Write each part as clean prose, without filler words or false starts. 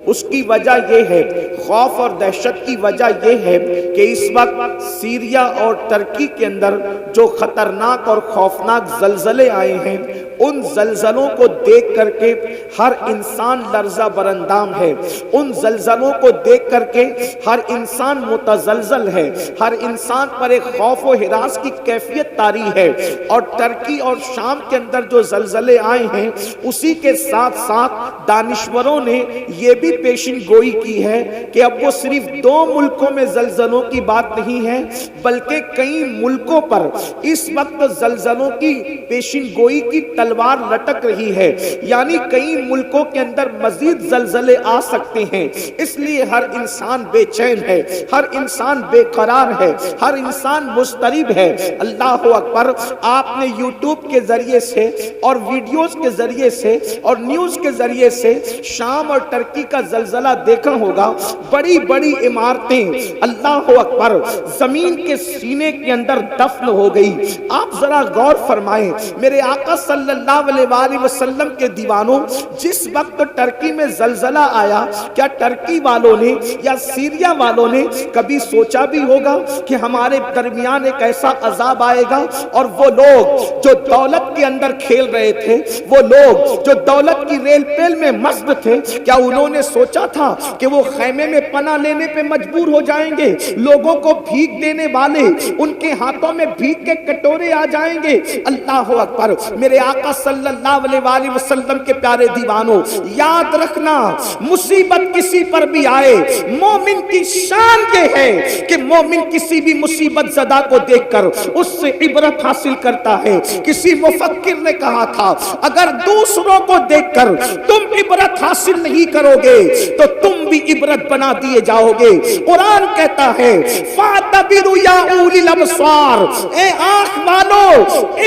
اس کی وجہ یہ ہے، خوف اور دہشت کی وجہ یہ ہے کہ اس وقت سیریا اور ترکی کے اندر جو خطرناک اور خوفناک زلزلے آئے ہیں، ان زلزلوں کو دیکھ کر کے ہر انسان لرزہ برندام ہے، ان زلزلوں کو دیکھ کر کے ہر انسان متزلزل ہے، ہر انسان پر ایک خوف و ہراس کی کیفیت طاری ہے۔ اور ترکی اور شام کے اندر جو زلزلے آئے ہیں، اسی کے ساتھ ساتھ دانشوروں نے یہ بھی پیشن گوئی کی ہے کہ اب وہ صرف 2 ملکوں میں زلزلوں کی بات نہیں ہے، بلکہ کئی ملکوں پر اس وقت زلزلوں کی پیشن گوئی کی تلوار لٹک رہی ہے، یعنی کئی ملکوں کے اندر مزید زلزلے آ سکتے ہیں۔ اس لیے ہر انسان بے چین ہے، ہر انسان بے قرار ہے، ہر انسان مضطرب ہے۔ اللہ اکبر! آپ نے یوٹیوب کے ذریعے سے اور ویڈیوز کے ذریعے سے اور نیوز کے ذریعے سے شام اور ترکی کا زلزلہ دیکھا ہوگا۔ بڑی بڑی عمارتیں اللہ اکبر زمین کے سینے کے اندر دفن ہو گئی۔ آپ ذرا غور فرمائیں، میرے آقا صلی اللہ علیہ وآلہ وسلم کے دیوانوں، جس وقت ترکی میں زلزلہ آیا، کیا ترکی والوں نے یا سیریا والوں نے کبھی سوچا بھی ہوگا کہ ہمارے درمیان ایک ایسا عذاب آئے گا؟ اور وہ لوگ جو دولت کے اندر کھیل رہے تھے، وہ لوگ جو دولت کی ریل پیل میں مست تھے، کیا انہوں نے سوچا تھا کہ وہ خیمے میں پناہ لینے پہ مجبور ہو جائیں گے؟ لوگوں کو بھیک دینے والے ان کے ہاتھوں میں بھیک کے کٹورے آ جائیں گے۔ اللہ اکبر! میرے آقا صلی اللہ علیہ وآلہ وسلم کے پیارے دیوانوں، یاد رکھنا، مصیبت کسی پر بھی آئے، مومن کی شان یہ ہے کہ مومن کسی بھی مصیبت زدہ کو دیکھ کر اس سے عبرت حاصل کرتا ہے۔ کسی مفکر نے کہا تھا، اگر دوسروں کو دیکھ کر تم عبرت حاصل نہیں کرو گے تو تم بھی عبرت بنا دیے جاؤ گے۔ قرآن کہتا ہے فَاعْتَبِرُوا يَا أُولِي الْأَبْصَارِ، اے آنکھ والو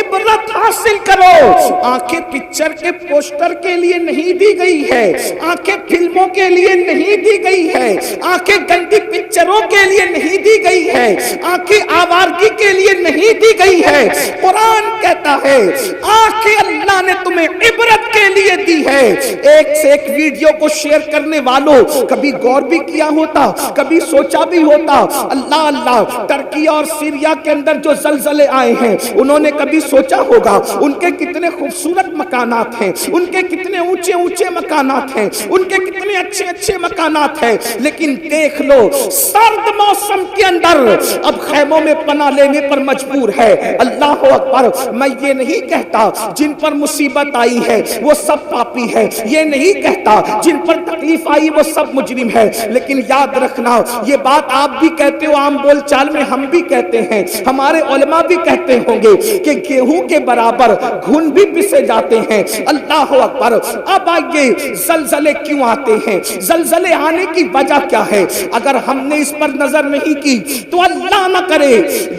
عبرت حاصل کرو۔ آنکھیں پکچر کے پوسٹر کے لیے نہیں دی گئی ہے، آنکھیں فلموں کے لیے نہیں دی گئی ہے، آنکھیں گندی پکچروں کے لیے نہیں دی گئی ہے، آنکھیں آوارگی کے لیے نہیں دی گئی ہے۔ قرآن کہتا ہے آنکھیں اللہ نے تمہیں عبرت کے لیے دی ہے۔ ایک سے ایک ویڈیو کو شیئر کرنے والوں کبھی غور بھی کیا ہوتا، کبھی سوچا بھی ہوتا؟ اللہ اللہ! ترکی اور سیریا کے اندر جو زلزلے آئے ہیں، انہوں نے کبھی سوچا ہوگا ان کے کتنے خوبصورت مکانات ہیں، ان کے کتنے اونچے اونچے مکانات ہیں، ان کے کتنے اچھے اچھے مکانات ہیں، لیکن دیکھ لو سرد موسم کے اندر اب خیموں میں پناہ لینے پر مجبور ہے۔ اللہ اکبر! میں یہ نہیں کہتا جن پر مصیبت آئی ہے وہ سب پاپی ہے، یہ نہیں کہتا جن پر تکلیف آئی وہ سب مجرم ہے، لیکن یاد رکھنا یہ بات آپ بھی کہتے ہو، عام بول چال میں ہم بھی کہتے ہیں، ہمارے علماء بھی کہتے ہوں گے کہ گیہوں کے برابر گھن بھی پسے جاتے ہیں۔ اللہ اکبر! اب آئیے زلزلے کیوں آتے ہیں، زلزلے آنے کی وجہ کیا ہے؟ اگر ہم نے اس پر نظر نہیں کی تو اللہ نہ کرے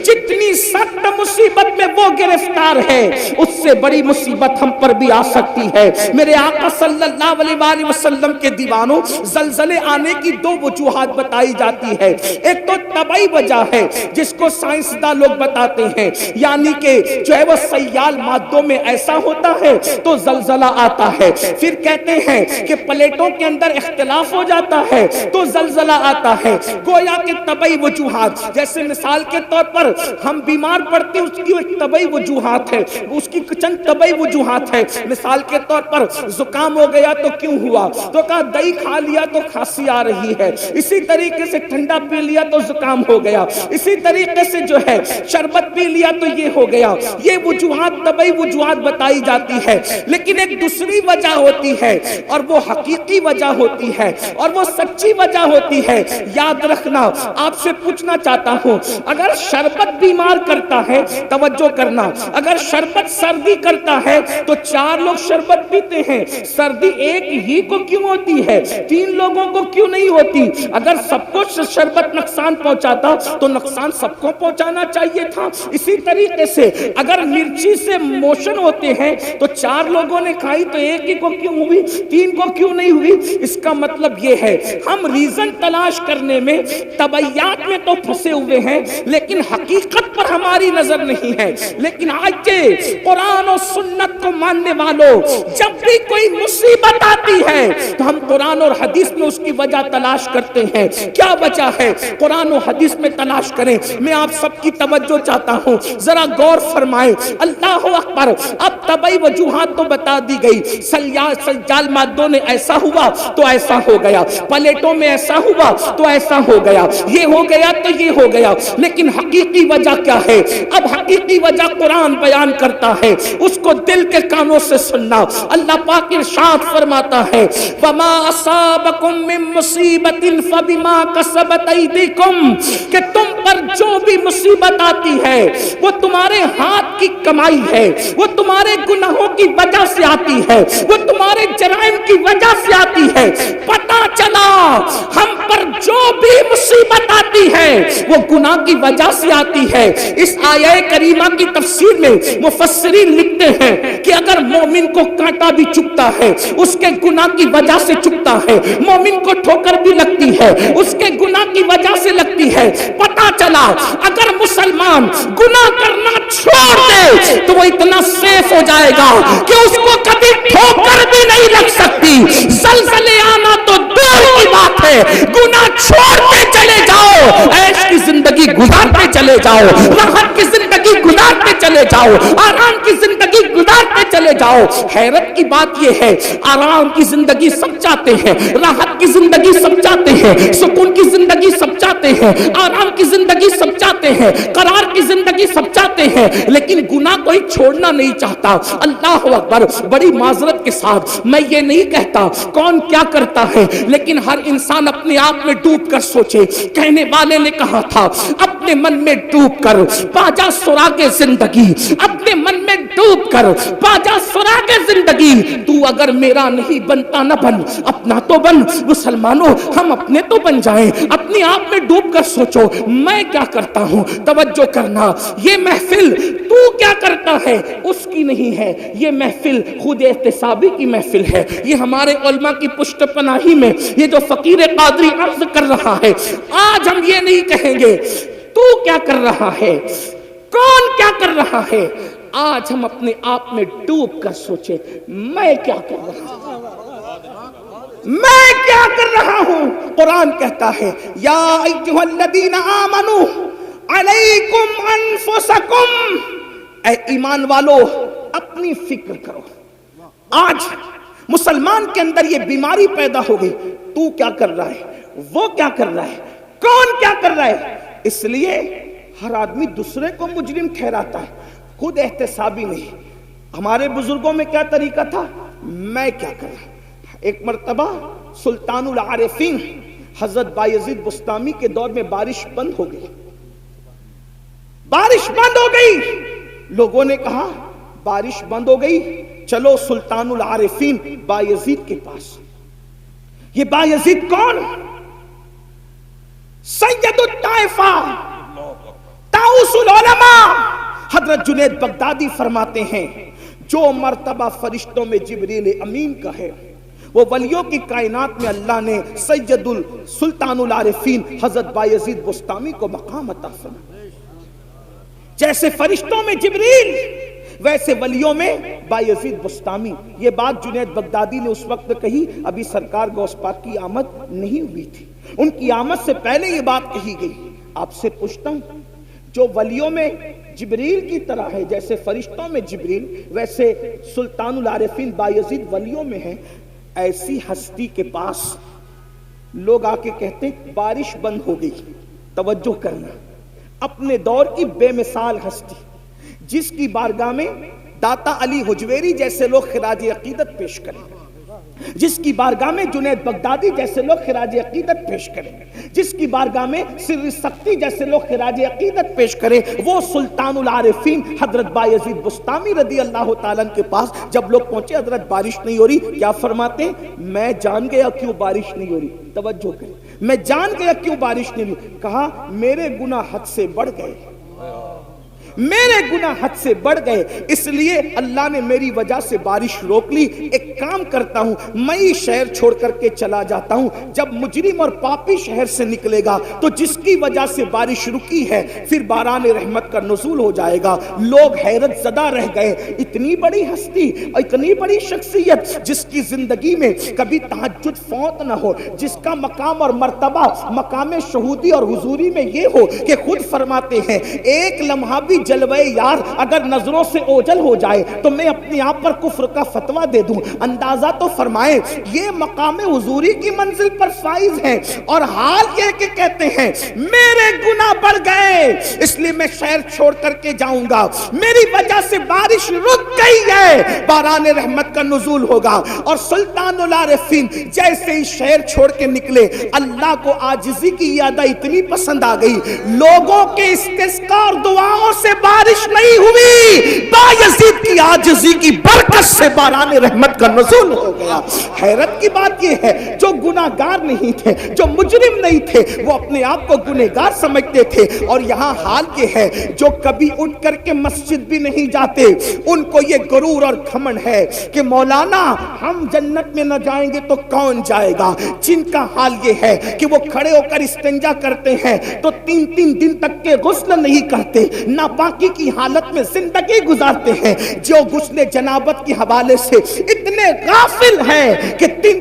جتنی سخت مصیبت میں وہ گرفتار ہے، اس سے بڑی مصیبت ہم پر بھی آ سکتی ہے۔ میرے آقا صلی اللہ علیہ وآلہ وسلم کے دیوانوں، زلزلے آنے کی 2 وجوہات بتائی جاتی ہے۔ ایک تو طبعی وجہ ہے جس کو سائنسداں لوگ بتاتے ہیں، یعنی کہ جو ہے وہ سیال مادوں میں ایسا ہوتا ہے تو زلزلہ آتا ہے۔ پھر کہتے ہیں کہ پلیٹوں کے اندر اختلاف ہو جاتا ہے تو زلزلہ آتا ہے۔ گویا کہ طبعی وجوہات، جیسے مثال کے طور پر ہم بیمار پڑتے ہیں، اس کی ایک طبعی وجوہات ہے، اس کی چند طبعی وجوہات ہے۔ مثال کے طور پر زکام ہو گیا تو کیوں ہوا؟ تو کہا دہی کھا لیا تو کھانسی آ رہی ہے، اسی طریقے سے ٹھنڈا پی لیا تو زکام ہو گیا، اسی طریقے سے جو ہے شربت پی لیا تو یہ ہو گیا۔ یہ وجوہات طبعی وجوہات بتائی جاتی ہے، لیکن ایک دوسری وجہ ہوتی ہے اور وہ حقیقی وجہ ہوتی ہے اور وہ سچی وجہ ہوتی ہے۔ یاد رکھنا، آپ سے پوچھنا چاہتا ہوں، اگر شربت بیمار کرتا ہے، توجہ کرنا، اگر شربت سردی کرتا ہے تو 4 لوگ شربت پیتے ہیں، سردی ایک ہی کو کیوں ہوتی ہے، 3 لوگوں کو کیوں نہیں ہوتی؟ اگر سب کو شربت نقصان پہنچاتا تو نقصان سب کو پہنچانا چاہیے تھا۔ اسی طریقے سے اگر مرچی سے موشن ہوتے ہیں تو 4 لوگوں نے کھائی تو ایک ہی کو کیوں ہوئی، 3 کو کیوں نہیں ہوئی؟ اس کا مطلب یہ ہے ہم ریزن تلاش کرنے میں، طبعیات میں تو پھنسے ہوئے ہیں لیکن حقیقت پر ہماری نظر نہیں ہے۔ لیکن آج کے قرآن و سنت کو ماننے والوں، جب بھی کوئی مصیبت آتی ہے تو ہم قرآن اور حدیث میں اس کی وجہ تلاش کرتے ہیں. کیا وجہ ہے؟ قرآن و حدیث میں تلاش کریں. میں آپ سب کی توجہ چاہتا ہوں, ذرا غور فرمائیں. اللہ اکبر. اب طبعی وجوہات تو بتا دی گئی. سیال مادوں نے ایسا ہوا تو ایسا ہو گیا, پلیٹوں میں ایسا ہوا تو ایسا ہو گیا, یہ ہو گیا تو یہ ہو گیا. لیکن حقیقی وجہ کیا ہے؟ اب حقیقی وجہ قرآن بیان کرتا ہے, اس کو دل کے کانوں سے سننا. اللہ پاک ارشاد فرماتا ہے وَمَا أَصَابَكُم مِّن مُّصِيبَةٍ فَبِمَا كَسَبَتْ أَيْدِيكُم, کہ تم پر جو بھی مصیبت آتی ہے وہ تمہارے ہاتھ کی کمائی ہے, وہ تمہارے گناہوں کی وجہ سے آتی ہے, وہ تمہارے جرائم کی وجہ سے آتی ہے. پتہ چلا ہم پر جو بھی مصیبت آتی ہے وہ گناہ کی وجہ سے آتی ہے. اس آیہ کریمہ کی تفسیر میں مفسرین لکھتے ہیں کہ اگر مومن کو کانٹا بھی چبھتا ہے اس کے گناہ کی وجہ سے چبھتا ہے, مومن کو ٹھوکر بھی لگتی ہے اس کے گناہ کی وجہ سے لگتی ہے. پتہ چلا اگر مسلمان گناہ کرنا چھوڑ دے تو وہ اتنا سیف ہو جائے گا کہ اس کو کبھی ٹھوکر بھی نہیں لگ سکتی. زلزلے آنا تو دور کی بات ہے, گناہ چھوڑتے چلے جاؤ, عیش کی زندگی گزارتے چلے جاؤ, راحت کی زندگی گزارتے چلے جاؤ, آرام کی زندگی گزارتے چلے جاؤ. حیرت کی بات یہ ہے آرام کی زندگی سب چاہتے ہیں, راحت کی زندگی سب چاہتے ہیں, سکون کی زندگی سب چاہتے ہیں, آرام کی زندگی سب چاہتے ہیں, قرار کی زندگی سب چاہتے ہیں, لیکن گناہ کوئی چھوڑنا نہیں چاہتا. اللہ اکبر. بڑی معذرت کے ساتھ میں یہ نہیں کہتا کون کیا کرتا ہے, لیکن ہر انسان اپنے آپ میں ڈوب کر سوچے. کہنے والے نے کہا تھا اپنے من میں ڈوب کر پاجا سراغ زندگی, اپنے من میں ڈوب کر پاجا سراغ زندگی. تو اگر میرا نہیں بنتا نہ بن, اپنا تو بن. مسلمانوں ہم اپنے تو بن جائیں. اپنے آپ میں ڈوب کر سوچو میں کیا کرتا ہوں. توجہ کرنا, یہ محفل تو کیا کرتا ہے اس کی نہیں ہے, یہ محفل خود احتسابی کی محفل ہے. یہ ہمارے علماء کی پشت پناہی میں یہ جو فقیر قادری عرض کر رہا ہے, آج ہم یہ نہیں کہیں گے تو کیا کر رہا ہے, کون کیا کر رہا ہے. آج ہم اپنے آپ میں ڈوب کر سوچے میں کیا کر رہا ہوں, میں کیا کر رہا ہوں. قرآن کہتا ہے یا ایھا الذین آمنوا علیکم انفسکم, اے ایمان والو اپنی فکر کرو. آج مسلمان کے اندر یہ بیماری پیدا ہو گئی, تو کیا کر رہا ہے, وہ کیا کر رہا ہے, کون کیا کر رہا ہے. اس لیے ہر آدمی دوسرے کو مجرم ٹھہراتا ہے, خود احتسابی نہیں. ہمارے بزرگوں میں کیا طریقہ تھا, میں کیا کر رہا. ایک مرتبہ سلطان العارفین حضرت بایزید بسطامی کے دور میں بارش بند ہو گئی, بارش بند ہو گئی. لوگوں نے کہا بارش بند ہو گئی, چلو سلطان العارفین بایزید کے پاس. یہ بایزید کون؟ سید الطائفہ, طاؤس العلماء. حضرت جنید بغدادی فرماتے ہیں جو مرتبہ فرشتوں میں جبریل امین کا ہے وہ ولیوں کی کائنات میں اللہ نے سید السلطان العارفین حضرت بایزید بسطامی کو مقام عطا فرمایا. جیسے فرشتوں میں جبریل ویسے ولیوں میں بایزید بسطامی. یہ بات جنید بغدادی نے اس وقت کہی, ابھی سرکار غوث پاک کی آمد نہیں ہوئی تھی, ان کی آمد سے پہلے یہ بات کہی گئی. آپ سے پوچھتا ہوں جو ولیوں میں جبریل کی طرح ہے, جیسے فرشتوں میں جبریل ویسے سلطان العارفین بایزید ولیوں میں ہیں, ایسی ہستی کے پاس لوگ آ کے کہتے ہیں بارش بند ہو گئی. توجہ کرنا, اپنے دور کی بے مثال ہستی جس کی بارگاہ میں داتا علی حجویری جیسے لوگ خراج عقیدت پیش کریں, جس کی بارگاہ میں جنید بغدادی جیسے لوگ خراج عقیدت پیش کریں, جس کی بارگاہ میں سر سختی جیسے لوگ خراج عقیدت پیش کریں, وہ سلطان العارفین حضرت بایزید بسطامی رضی اللہ تعالیٰ کے پاس جب لوگ پہنچے, حضرت بارش نہیں ہو رہی, کیا فرماتے ہیں میں جان گیا کیوں بارش نہیں ہو رہی. توجہ کریں, میں جان گیا کیوں بارش نہیں ہو رہی. کہا میرے گناہ حد سے بڑھ گئے, میرے گناہ حد سے بڑھ گئے، اس لیے اللہ نے میری وجہ سے بارش روک لی، ایک کام کرتا ہوں میں شہر چھوڑ کر کے چلا جاتا ہوں، جب مجرم اور پاپی شہر سے نکلے گا تو جس کی وجہ سے بارش رکی ہے پھر باران رحمت کا نزول ہو جائے گا۔ لوگ حیرت زدہ رہ گئے، اتنی بڑی ہستی، اتنی بڑی شخصیت جس کی زندگی میں کبھی تہجد فوت نہ ہو، جس کا مقام اور مرتبہ مقام شہودی اور حضوری میں یہ ہو کہ خود فرماتے ہیں ایک لمحہ بھی جلوے یار اگر نظروں سے اوجل ہو جائے تو میں اپنے آپ پر کفر کا فتویٰ دے دوں۔ اندازہ تو فرمائیں یہ مقام حضوری کی منزل پر فائز ہیں، اور حال یہ کہ کہتے ہیں میرے گناہ بڑھ گئے اس لیے میں شہر چھوڑ کر کے جاؤں گا، میری وجہ سے بارش رک گئی ہے، باران رحمت کا نزول ہوگا۔ اور سلطان العارفین جیسے ہی شہر چھوڑ کے نکلے، اللہ کو عاجزی کی یادہ اتنی پسند آ گئی، لوگوں کے استسقاء اور دعاؤں سے بارش نہیں ہوئی، بایزید کی عاجزی کی برکت سے باران رحمت کا نزول ہو گیا۔ حیرت کی بات یہ ہے جو گناہگار نہیں تھے، جو مجرم نہیں تھے، وہ اپنے آپ کو گنہگار سمجھتے تھے، اور یہاں حال یہ ہے جو کبھی اٹھ کر کے مسجد بھی نہیں جاتے ان کو یہ غرور اور گھمنڈ ہے کہ مولانا ہم جنت میں نہ جائیں گے تو کون جائے گا، جن کا حال یہ ہے کہ وہ کھڑے ہو کر استنجا کرتے ہیں تو 3 دن تک کے غسل نہیں کرتے، ناپاکی کی حالت میں زندگی گزارتے ہیں، جو غسل جنابت کے حوالے سے اتنے غافل ہیں کہ 3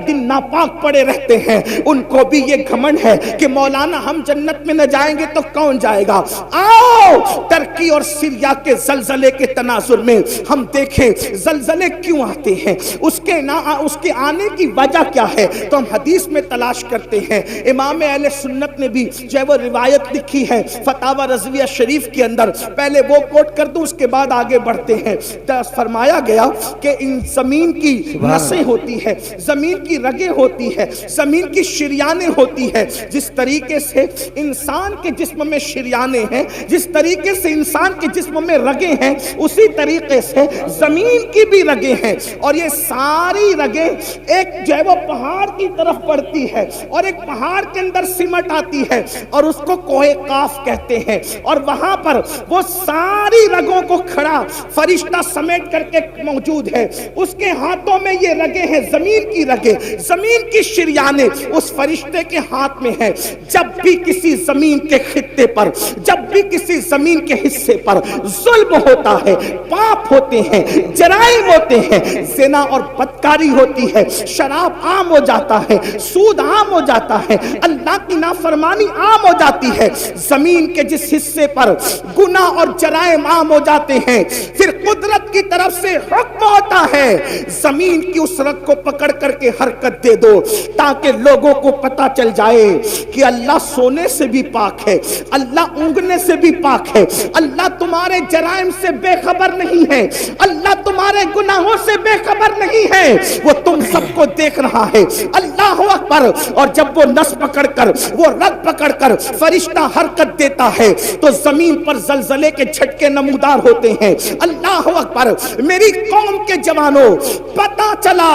دن ناپاک پڑے رہتے ہیں، ان کو بھی یہ گھمنڈ ہے کہ مولانا ہم جنت میں نہ جائیں گے تو کون جائے گا۔ آؤ ترکی اور سیریا کے زلزلے کے تناظر میں ہم دیکھیں زلزلے کیوں آتے ہیں، اس کے آنے کی وجہ کیا ہے، تو ہم حدیث میں تلاش کرتے ہیں۔ امام اہل سنت نے بھی جو ہے وہ روایت لکھی ہے فتاوی رضویہ شریف کے اندر، پہلے وہ کوٹ کر دوں اس کے بعد آگے بڑھتے ہیں۔ فرمایا گیا کہ ان زمین کی نسیں ہوتی ہے، زمین کی رگیں ہوتی ہے، زمین کی شریانیں ہوتی ہے، جس طریقے سے انسان کے جسم میں شریانیں ہیں، جس طریقے سے انسان کے جسم میں رگیں ہیں، اسی طریقے سے زمین کی بھی رگیں ہیں، اور یہ ساری رگیں ایک جو ہے وہ پہاڑ کی طرف پڑتی ہے اور ایک پہاڑ کے اندر سمٹ آتی ہے اور اس کو کوہ قاف کہتے ہیں، اور وہاں پر وہ ساری رگوں کو کھڑا فرشتہ سمیٹ کر کے موجود ہے، اس کے ہاتھوں میں یہ رگیں ہیں، زمین کی رگیں، زمین کی شریانیں اس فرشتے کے ہاتھ میں ہے۔ جب بھی کسی زمین کے خطے پر، جب بھی کسی زمین کے حصے پر ظلم ہوتا ہے، پاپ ہوتے ہیں، جرائم ہوتے ہیں، زنا اور بدکاری ہوتی ہے، شراب عام ہو جاتا ہے، سود عام ہو جاتا ہے، اللہ کی نافرمانی عام ہو جاتی ہے، زمین کے جس حصے پر گناہ اور جرائم عام ہو جاتے ہیں، پھر قدرت کی طرف سے حکم ہوتا ہے زمین کی اس رگ کو پکڑ کر کے حرکت دے دو تاکہ لوگوں کو پتا چل جائے کہ اللہ سونے سے بھی پاک ہے، اللہ اونگنے سے بھی پاک ہے، اللہ تمہارے جرائم سے بے خبر نہیں ہے، اللہ تمہارے گناہوں سے بے خبر نہیں ہے، وہ تم سب کو دیکھ رہا ہے۔ اللہ اکبر۔ اور جب وہ نس پکڑ کر، وہ رگ پکڑ کر فرشتہ حرکت دیتا ہے تو زمین پر زلزلے کے جھٹکے نمودار ہوتے ہیں۔ اللہ اکبر۔ میری قوم کے جوانوں، پتا چلا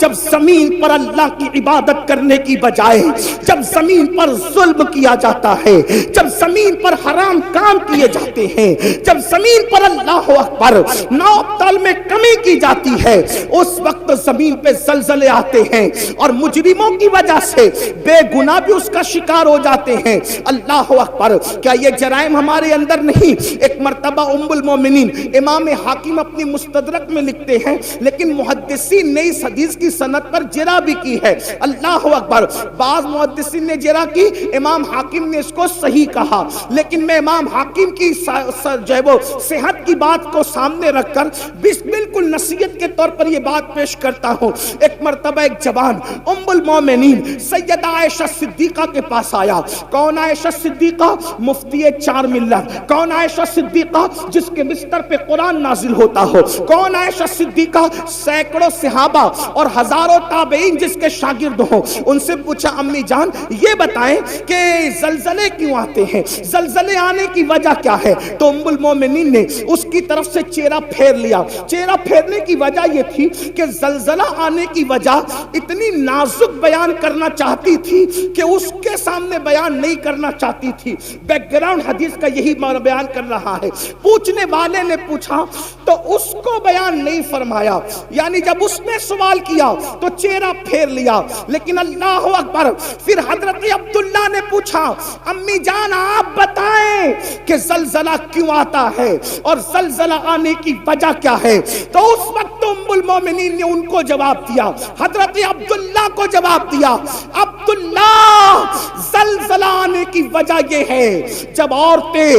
جب زمین پر اللہ کی عبادت کرنے کی بجائے جب زمین پر ظلم کیا جاتا ہے، جب زمین پر حرام کام کیے جاتے ہیں، جب زمین پر اللہ اکبر نوتال میں کمی کی جاتی ہے، اس وقت زمین پہ زلزلے آتے ہیں اور مجرموں کی وجہ سے بے گناہ بھی اس کا شکار ہو جاتے ہیں۔ اللہ اکبر۔ کیا یہ جرائم ہمارے اندر نہیں؟ ایک مرتبہ ام المومنین امام حاکم اپنی مستدرک میں لکھتے ہیں، لیکن محدثین نے اس حدیث کی سند پر جرح بھی کی ہے۔ اللہ اکبر۔ بعض محدثین نے جرح کی، امام حاکم نے اس کو صحیح کہا، لیکن میں امام حاکم کی جو ہے وہ صحت کی بات کو سامنے رکھ کر بالکل نصیحت کے طور پر یہ بات پیش کرتا ہوں۔ ایک مرتبہ ایک جوان ام المومنین سیدہ عائشہ صدیقہ کے پاس آیا۔ کون عائشہ صدیقہ؟ مفتی 4 ملت۔ کون عائشہ صدیقہ؟ جس کے بستر پہ قرآن نازل ہوتا ہو۔ کون عائشہ صدیقہ؟ سینکڑوں صحابہ اور ہزاروں تابعین جس کے شاگرد ہوں، ان سے پوچھا امی جان یہ بتائیں کہ زلزلے کیوں آتے ہیں، زلزلے آنے کی وجہ کیا ہے؟ تو ام المومنین نے اس کی طرف سے چہرہ پھیر لیا۔ چہرہ پھیرنے کی وجہ یہ تھی کہ زلزلہ آنے کی وجہ اتنی نازک بیان کرنا چاہتی تھی کہ اس کے سامنے بیان نہیں کرنا چاہتی تھی۔ بیک گراؤنڈ حدیث کا یہی بیان کر رہا ہے۔ پوچھنے والے نے پوچھا تو اس کو بیان نہیں فرمایا، یعنی جب اس نے سوال کیا تو چہرہ پھیر لیا۔ لیکن اللہ اکبر، پھر حضرت عبداللہ نے پوچھا امی جان آپ بتائیں کہ زلزلہ کیوں آتا ہے اور زلزلہ آنے کی وجہ کیا ہے؟ تو اس وقت ام المومنین نے ان کو جواب دیا، حضرت عبداللہ کو جواب دیا، عبداللہ زلزلہ آنے کی وجہ یہ ہے جب عورتیں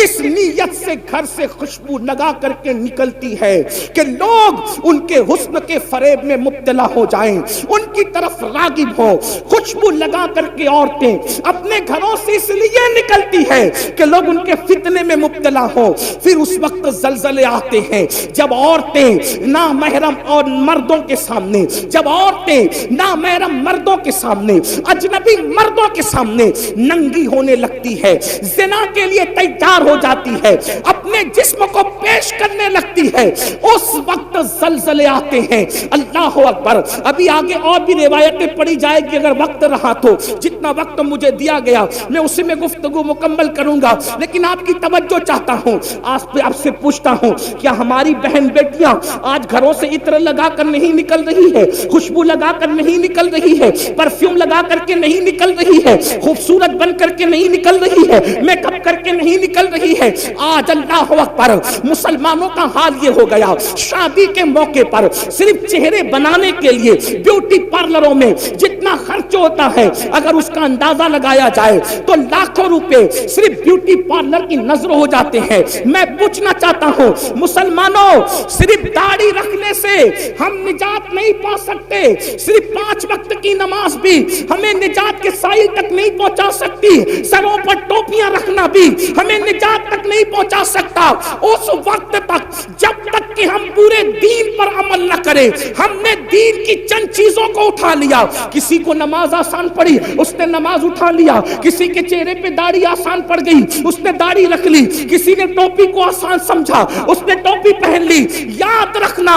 اس نیت سے گھر سے خوشبو لگا کر کے نکلتی ہے کہ لوگ ان کے حسن کے فریب میں مبتلا ہو جائیں، ان کی طرف راغب ہو، خوشبو لگا کر کے عورتیں اپنے گھروں سے اس لیے نکلتی ہے کہ لوگ ان کے فتنے میں مبتلا ہو۔ پھر اس وقت زلزلے آتے ہیں جب عورتیں نامحرم اور مردوں کے سامنے، جب عورتیں نامحرم مردوں کے سامنے، اجنبی مردوں کے سامنے ننگی ہونے لگتی ہے، زنا کے لیے تیار ہو جاتی ہے، اپنے جسم کو پیش کرنے لگتی ہے، اس وقت زلزلے آتے ہیں۔ اللہ اکبر، ابھی آگے اور بھی روایتیں پڑھی جائے گی، اگر وقت رہا تو جتنا وقت مجھے دیا گیا میں اسی میں گفتگو مکمل کروں گا، لیکن آپ کی توجہ چاہتا ہوں، آپ سے پوچھتا ہوں کیا ہماری بہن بیٹیاں آج گھروں سے عطر لگا کر نہیں نکل رہی ہے، خوشبو لگا کر نہیں نکل رہی ہے، پرفیوم لگا کر کے نہیں نکل رہی ہے، خوبصورت بن کر کے نہیں نکل رہی ہے، میک اپ کر کے نہیں نکل رہی ہے؟ آج اللہ اکبر مسلمانوں کا حال یہ ہو گیا، شادی کے موقع پر صرف چہرے بنانے کے لیے بیوٹی پارلروں میں جتنا خرچ ہوتا ہے اگر اس کا اندازہ لگایا جائے تو لاکھوں روپے صرف بیوٹی پارلر کی نظر ہو جاتے ہیں۔ میں پوچھنا چاہتا ہوں مسلمانوں، صرف داڑھی رکھنے سے ہم نجات نہیں پا سکتے، صرف 5 وقت کی نماز بھی ہمیں نجات کے سائل تک نہیں پہنچا سکتی، سروں پر ٹوپیاں رکھنا بھی ہمیں نجات تک نہیں پہنچا سکتا۔ اس وقت تک جب تک کہ ہم پورے دین پر عمل نہ کریں، ہم نے دین کی چند چیزوں کو اٹھا لیا، کسی کو نماز آسان پڑی اس نے نماز اٹھا لیا، کسی کے چہرے پہ داڑھی آسان پڑ گئی اس نے داڑھی رکھ لی، کسی نے ٹوپی کو آسان سمجھا اس نے ٹوپی پہن لی۔ یاد رکھنا،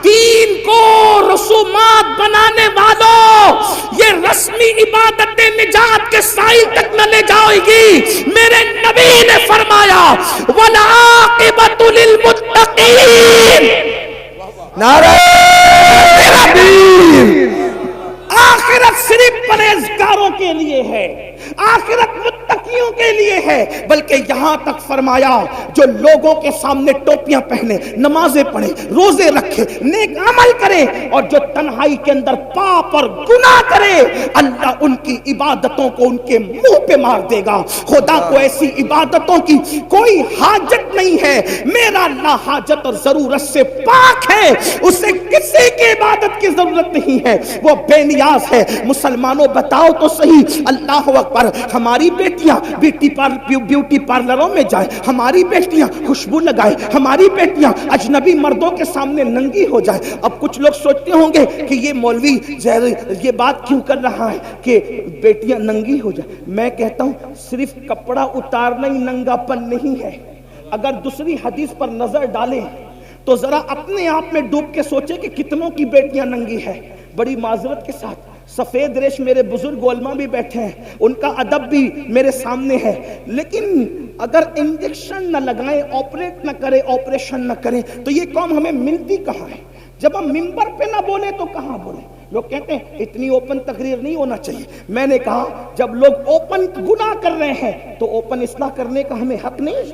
دین کو رسومات بنانے والوں، یہ رسمی عبادتیں نجات کے سائل تک نہ لے جائے گی۔ میرے نبی نے فرمایا وَالْعَاقِبَةُ لِلْمُتَّقِينَ، نعرہ تکبیر، آخرت صرف پرہیزگاروں کے لیے ہے، آخرت متقیوں کے لیے ہے۔ بلکہ یہاں تک فرمایا جو لوگوں کے سامنے ٹوپیاں پہنے، نمازیں پڑھے، روزے رکھے، نیک عمل کرے، اور جو تنہائی کے اندر پاپ اور گناہ کرے، اللہ ان کی عبادتوں کو ان کے منہ پہ مار دے گا۔ خدا کو ایسی عبادتوں کی کوئی حاجت نہیں ہے، میرا اللہ حاجت اور ضرورت سے پاک ہے، اسے کسی کی عبادت کی ضرورت نہیں ہے، وہ بے نیاز ہے۔ مسلمانوں بتاؤ تو صحیح، اللہ اکبر، ہماری بیٹیاں بیوٹی پارلروں میں جائیں، ہماری بیٹیاں خوشبو لگائیں، ہماری بیٹیاں اجنبی مردوں کے سامنے ننگی ہو جائیں۔ اب کچھ لوگ سوچتے ہوں گے کہ یہ مولوی یہ بات کیوں کر رہا ہے کہ بیٹیاں ننگی ہو جائیں۔ میں کہتا ہوں صرف کپڑا اتارنا ہی ننگا پن نہیں ہے۔ اگر دوسری حدیث پر نظر ڈالیں تو ذرا اپنے آپ میں ڈوب کے سوچیں کہ کتنوں کی بیٹیاں ننگی ہے۔ بڑی معذرت کے ساتھ سفید ریش میرے بزرگ علماء بھی بیٹھے ہیں، ان کا ادب بھی میرے سامنے ہے، لیکن اگر انجیکشن نہ لگائیں، آپریٹ نہ کریں، آپریشن نہ کریں تو یہ قوم ہمیں ملتی کہاں ہے؟ جب ہم منبر پہ نہ بولیں تو کہاں بولیں؟ لوگ کہتے ہیں اتنی اوپن تقریر نہیں ہونا چاہیے۔ میں نے کہا جب لوگ اوپن گناہ کر رہے ہیں تو اوپن اصلاح کرنے کا ہمیں حق نہیں؟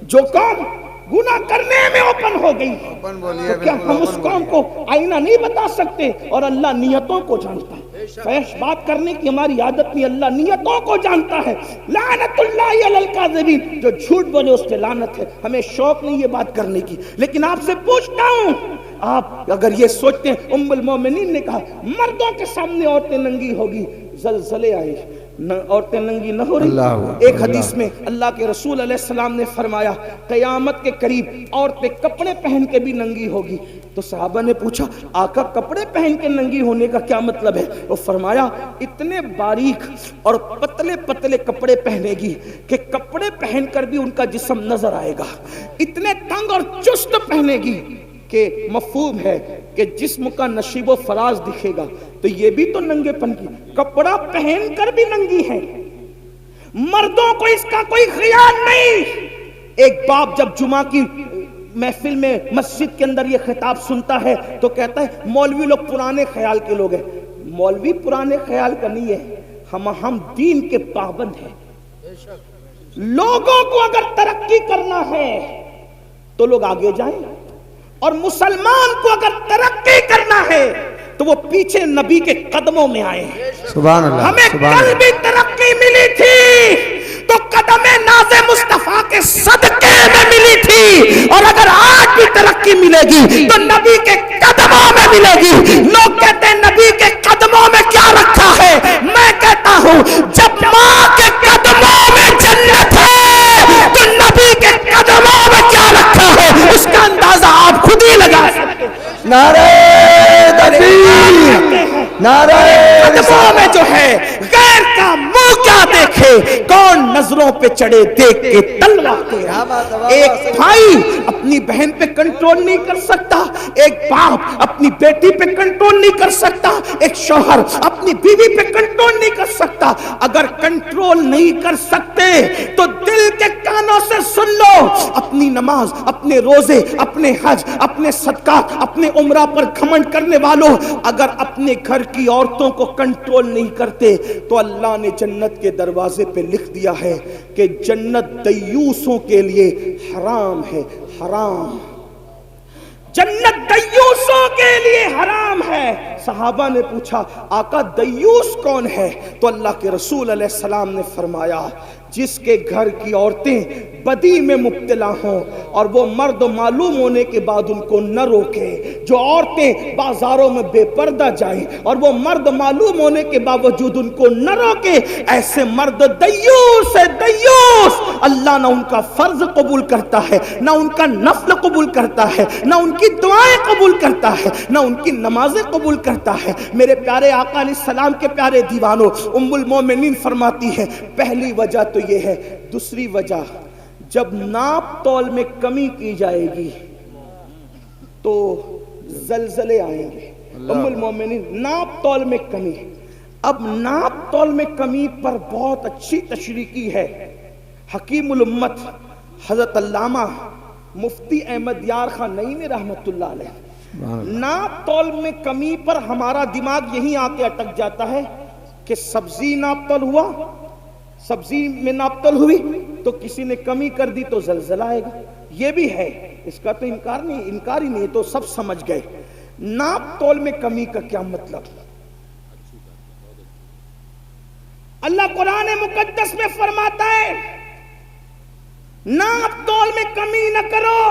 جو قوم گناہ کرنے میں اوپن ہو گئی تو کیا ہم اس قوم کو آئینہ نہیں بتا سکتے؟ اور اللہ نیتوں کو جانتا ہے، فحش بات کرنے کی ہماری عادت نہیں، اللہ نیتوں کو جانتا ہے۔ لعنت اللہ علی الکاذبین، جو جھوٹ بولے اس پہ لعنت ہے۔ ہمیں شوق نہیں یہ بات کرنے کی، لیکن آپ سے پوچھتا ہوں، آپ اگر یہ سوچتے ہیں ام المومنین نے کہا مردوں کے سامنے عورتیں ننگی ہوگی، زلزلے آئے، عورتیں ننگی نہ ہو رہی۔ ایک حدیث میں اللہ کے رسول علیہ السلام نے فرمایا قیامت کے قریب عورتیں کپڑے پہن کے بھی ننگی ہوگی۔ تو صحابہ نے پوچھا آقا کپڑے پہن کے ننگی ہونے کا کیا مطلب ہے؟ وہ فرمایا اتنے باریک اور پتلے پتلے کپڑے پہنے گی کہ کپڑے پہن کر بھی ان کا جسم نظر آئے گا، اتنے تنگ اور چست پہنے گی کہ مفہوم ہے کہ جسم کا نشیب و فراز دکھے گا۔ تو یہ بھی تو ننگے پن کی، کپڑا پہن کر بھی ننگی ہے، مردوں کو اس کا کوئی خیال نہیں۔ ایک باپ جب جمعہ کی محفل میں مسجد کے اندر یہ خطاب سنتا ہے تو کہتا ہے مولوی لوگ پرانے خیال کے لوگ ہیں۔ مولوی پرانے خیال کا نہیں ہے، ہم دین کے پابند ہیں۔ لوگوں کو اگر ترقی کرنا ہے تو لوگ آگے جائیں، اور مسلمان کو اگر ترقی کرنا ہے تو وہ پیچھے نبی کے قدموں میں آئے۔ سبحان اللہ۔ ہمیں کل بھی ترقی ملی تھی تو قدم ناز مصطفیٰ کے صدقے میں ملی تھی، اور اگر آج بھی ترقی ملے گی تو نبی کے قدموں میں ملے گی۔ لوگ کہتے ہیں نبی کے قدموں میں کیا رکھا ہے، میں کہتا ہوں جب ماں کے قدموں میں جنت ہے تو نبی کے قدموں میں کیا رکھا ہے اس کا اندازہ آپ خود ہی لگا سکتے ہیں۔ نعرہ تکبیر، نعرہ قدموں میں جو ہے غیر کا منہ کیا دیکھے، کون نظروں پہ چڑھے دیکھ کے تلوار تیرا۔ ایک بھائی اپنی بہن پہ کنٹرول نہیں کر سکتا، ایک باپ اپنی بیٹی پہ کنٹرول نہیں کر سکتا، ایک شوہر اپنی بیوی پہ کنٹرول نہیں کر سکتا۔ اگر کنٹرول نہیں کر سکتے تو دل کے کانوں سے سن لو، اپنی نماز، اپنے روزے، اپنے حج، اپنے صدقات، اپنے عمرہ پر گھمنڈ کرنے والوں، اگر اپنے گھر کی عورتوں کو کنٹرول نہیں کرتے تو اللہ نے جنت کے دروازے پہ لکھ دیا ہے کہ جنت دیوسوں کے لیے حرام ہے، حرام۔ جنت دیوسوں کے لیے حرام ہے۔ صحابہ نے پوچھا آقا دیوس کون ہے؟ تو اللہ کے رسول علیہ السلام نے فرمایا جس کے گھر کی عورتیں بدی میں مبتلا ہوں اور وہ مرد معلوم ہونے کے بعد ان کو نہ روکے، جو عورتیں بازاروں میں بے پردہ جائیں اور وہ مرد معلوم ہونے کے باوجود ان کو نہ روکے، ایسے مرد دیوس ہے، دیوس۔ اللہ نہ ان کا فرض قبول کرتا ہے، نہ ان کا نفل قبول کرتا ہے، نہ ان کی دعائیں قبول کرتا ہے، نہ ان کی نمازیں قبول کرتا ہے۔ میرے پیارے آقا علیہ السلام کے پیارے دیوانوں، ام المومنین فرماتی ہے پہلی وجہ تو یہ ہے۔ دوسری وجہ جب ناپ تول میں کمی کی جائے گی تو زلزلے آئیں گے۔ ام المومنین ناپ تول میں کمی۔ اب ناپ تول میں کمی پر بہت اچھی تشریح کی ہے حکیم الامت حضرت علامہ مفتی احمد یار خان نعیمی رحمت اللہ علیہ۔ ناپ تول میں کمی پر ہمارا دماغ یہی آ کے اٹک جاتا ہے کہ سبزی ناپ تول ہوا، سبزی میں ناپ تول ہوئی تو کسی نے کمی کر دی تو زلزلہ آئے گا۔ یہ بھی ہے، اس کا تو انکار ہی نہیں، تو سب سمجھ گئے۔ ناپ تول میں کمی کا کیا مطلب؟ اللہ قرآن مقدس میں فرماتا ہے ناپ تول میں کمی نہ کرو،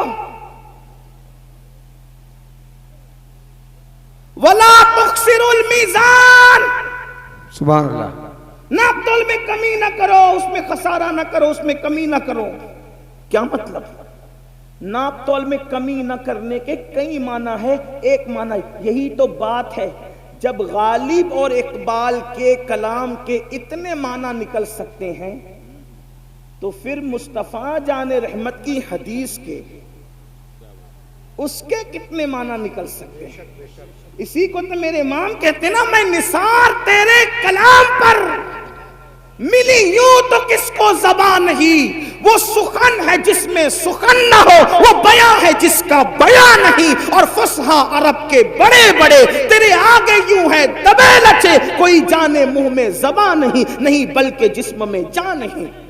وَلَا تُخْسِرُوا الْمِيزَانَ۔ سبحان اللہ۔ ناپ تول میں کمی نہ کرو، اس میں خسارہ نہ کرو، اس میں کمی نہ کرو۔ کیا مطلب؟ ناپ تول میں کمی نہ کرنے کے کئی معنی ہے۔ ایک معنی یہی تو بات ہے، جب غالب اور اقبال کے کلام کے اتنے معنی نکل سکتے ہیں تو پھر مصطفیٰ جان رحمت کی حدیث کے اس کے کتنے معنی نکل سکتے ہیں۔ اسی کو تو میرے امام کہتے ہیں نا، میں نثار تیرے کلام پر ملی یوں تو کس کو زبان نہیں، وہ سخن ہے جس میں سخن نہ ہو، وہ بیاں ہے جس کا بیاں نہیں، اور فصحا عرب کے بڑے بڑے تیرے آگے یوں ہے دبے لچے، کوئی جانے منہ میں زبان نہیں بلکہ جسم میں جان نہیں۔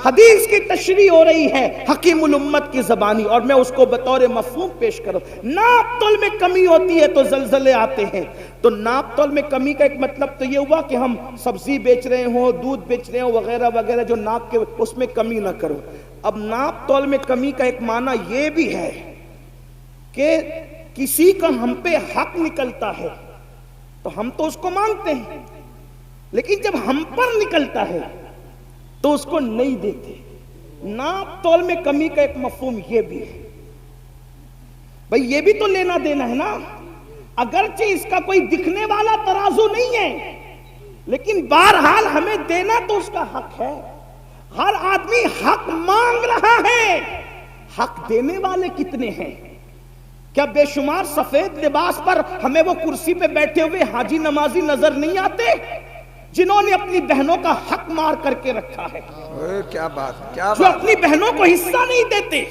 حدیث کی تشریح ہو رہی ہے حکیم الامت کی زبانی، اور میں اس کو بطور مفہوم پیش کروں۔ ناپ تول میں کمی ہوتی ہے تو زلزلے آتے ہیں۔ تو ناپ تول میں کمی کا ایک مطلب تو یہ ہوا کہ ہم سبزی بیچ رہے ہوں، دودھ بیچ رہے ہوں وغیرہ وغیرہ، جو ناپ کے اس میں کمی نہ کرو۔ اب ناپ تول میں کمی کا ایک معنی یہ بھی ہے کہ کسی کا ہم پہ حق نکلتا ہے تو ہم تو اس کو مانگتے ہیں، لیکن جب ہم پر نکلتا ہے تو اس کو نہیں دیتے۔ ناپ تول میں کمی کا ایک مفہوم یہ بھی ہے۔ بھئی یہ بھی تو لینا دینا ہے نا. اگرچہ اس کا کوئی دکھنے والا ترازو نہیں ہے، لیکن بہرحال ہمیں دینا تو اس کا حق ہے. ہر آدمی حق مانگ رہا ہے، حق دینے والے کتنے ہیں؟ کیا بے شمار سفید لباس پر ہمیں وہ کرسی پہ بیٹھے ہوئے حاجی نمازی نظر نہیں آتے جنہوں نے اپنی بہنوں کا حق مار کر کے رکھا ہے؟ کیا بات، کیا جو اپنی بہنوں کو حصہ نہیں دیتے.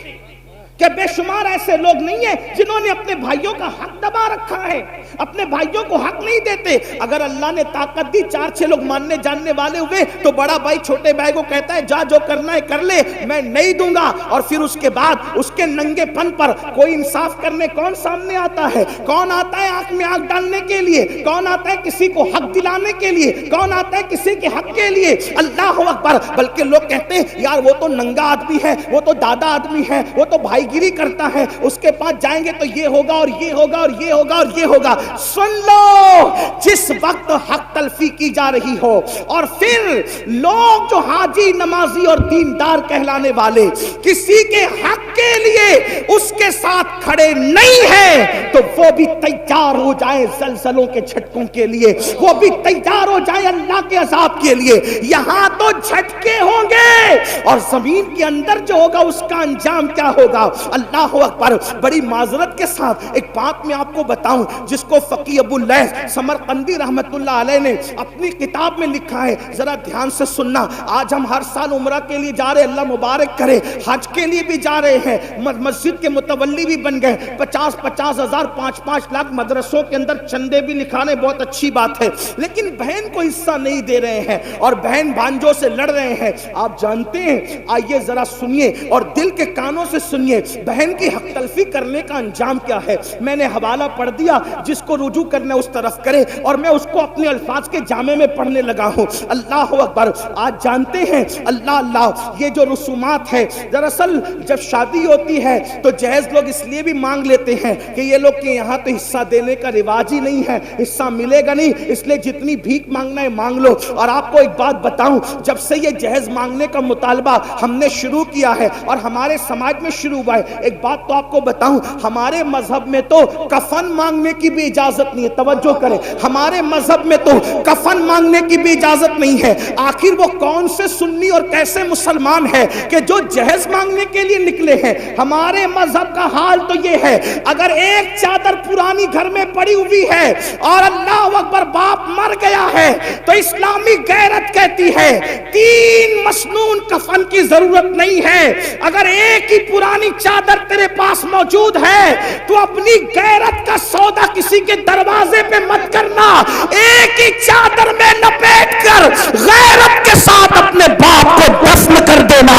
کہ بے شمار ایسے لوگ نہیں ہیں جنہوں نے اپنے بھائیوں کا حق دبا رکھا ہے، اپنے بھائیوں کو حق نہیں دیتے. اگر اللہ نے طاقت دی، 4-6 لوگ ماننے جاننے والے ہوئے تو بڑا بھائی چھوٹے بھائی کو کہتا ہے جا جو کرنا ہے کر لے، میں نہیں دوں گا. اور پھر اس کے بعد اس کے ننگے پن پر کوئی انصاف کرنے کون سامنے آتا ہے؟ کون آتا ہے آنکھ میں آنکھ ڈالنے کے لیے؟ کون آتا ہے کسی کو حق دلانے کے لیے؟ کون آتا ہے کسی کے حق کے لیے؟ اللہ اکبر. بلکہ لوگ کہتے ہیں یار وہ تو ننگا آدمی ہے، وہ تو دادا آدمی ہے، وہ تو بھائی گیری کرتا ہے، اس کے پاس جائیں گے تو یہ ہوگا اور یہ ہوگا اور یہ ہوگا اور یہ ہوگا. سن لو، جس وقت حق تلفی کی جا رہی ہو اور پھر لوگ جو حاجی نمازی اور دیندار کہلانے والے کسی کے حق کے لیے اس کے ساتھ کھڑے نہیں ہیں تو وہ بھی تیار ہو جائیں زلزلوں کے جھٹکوں کے لیے، وہ بھی تیار ہو جائیں اللہ کے عذاب کے لیے. یہاں تو جھٹکے ہوں گے اور زمین کے اندر جو ہوگا اس کا انجام کیا ہوگا؟ اللہ اکبر. بڑی معذرت کے ساتھ ایک بات میں آپ کو بتاؤں جس کو فقی ابو اللیث سمرقندی رحمت اللہ علیہ نے اپنی کتاب میں لکھا ہے، ذرا دھیان سے سننا. آج ہم ہر سال عمرہ کے لیے جا رہے، اللہ مبارک کرے، حج کے لیے بھی جا رہے ہیں، مسجد کے متولی بھی بن گئے، 50,000 5-5 لاکھ مدرسوں کے اندر چندے بھی لکھانے، بہت اچھی بات ہے، لیکن بہن کو حصہ نہیں دے رہے ہیں اور بہن بھانجوں سے لڑ رہے ہیں. آپ جانتے ہیں، آئیے ذرا سنیے اور دل کے کانوں سے سنیے بہن کی حق تلفی کرنے کا انجام کیا ہے. میں نے حوالہ پڑھ دیا، جس کو رجوع کرنا اس طرف کرے، اور میں اس کو اپنے الفاظ کے جامع میں پڑھنے لگا ہوں. اللہ اکبر. آج جانتے ہیں اللہ یہ جو رسومات ہے، دراصل جب شادی ہوتی ہے تو جہیز لوگ اس لیے بھی مانگ لیتے ہیں کہ یہ لوگ کے یہاں تو حصہ دینے کا رواج ہی نہیں ہے، حصہ ملے گا نہیں، اس لیے جتنی بھیک مانگنا ہے مانگ لو. اور آپ کو ایک بات بتاؤں، جب سے یہ جہیز مانگنے کا مطالبہ ہم نے شروع کیا ہے اور ہمارے سماج میں شروع ہوا ہے، ایک بات تو آپ کو بتاؤں، ہمارے مذہب میں تو کفن مانگنے کی بھی اجازت نہیں ہے. توجہ کریں، ہمارے مذہب میں تو کفن مانگنے کی بھی اجازت نہیں ہے. آخر وہ کون سے سنی اور کیسے مسلمان ہے کہ جو جہیز مانگنے کے لیے نکلے ہیں؟ ہمارے مذہب کا حال تو یہ ہے، اگر ایک چادر پرانی گھر میں پڑی ہوئی ہے اور اللہ اکبر باپ مر گیا ہے تو اسلامی غیرت کہتی ہے 3 مسنون کفن کی ضرورت نہیں ہے. اگر ایک ہی پرانی چادر تیرے پاس موجود ہے تو اپنی غیرت کا سودا کسی کے دروازے پہ مت کرنا. ایک ہی چادر میں لپیٹ کر غیرت کے ساتھ اپنے باپ کو دفن کر دینا.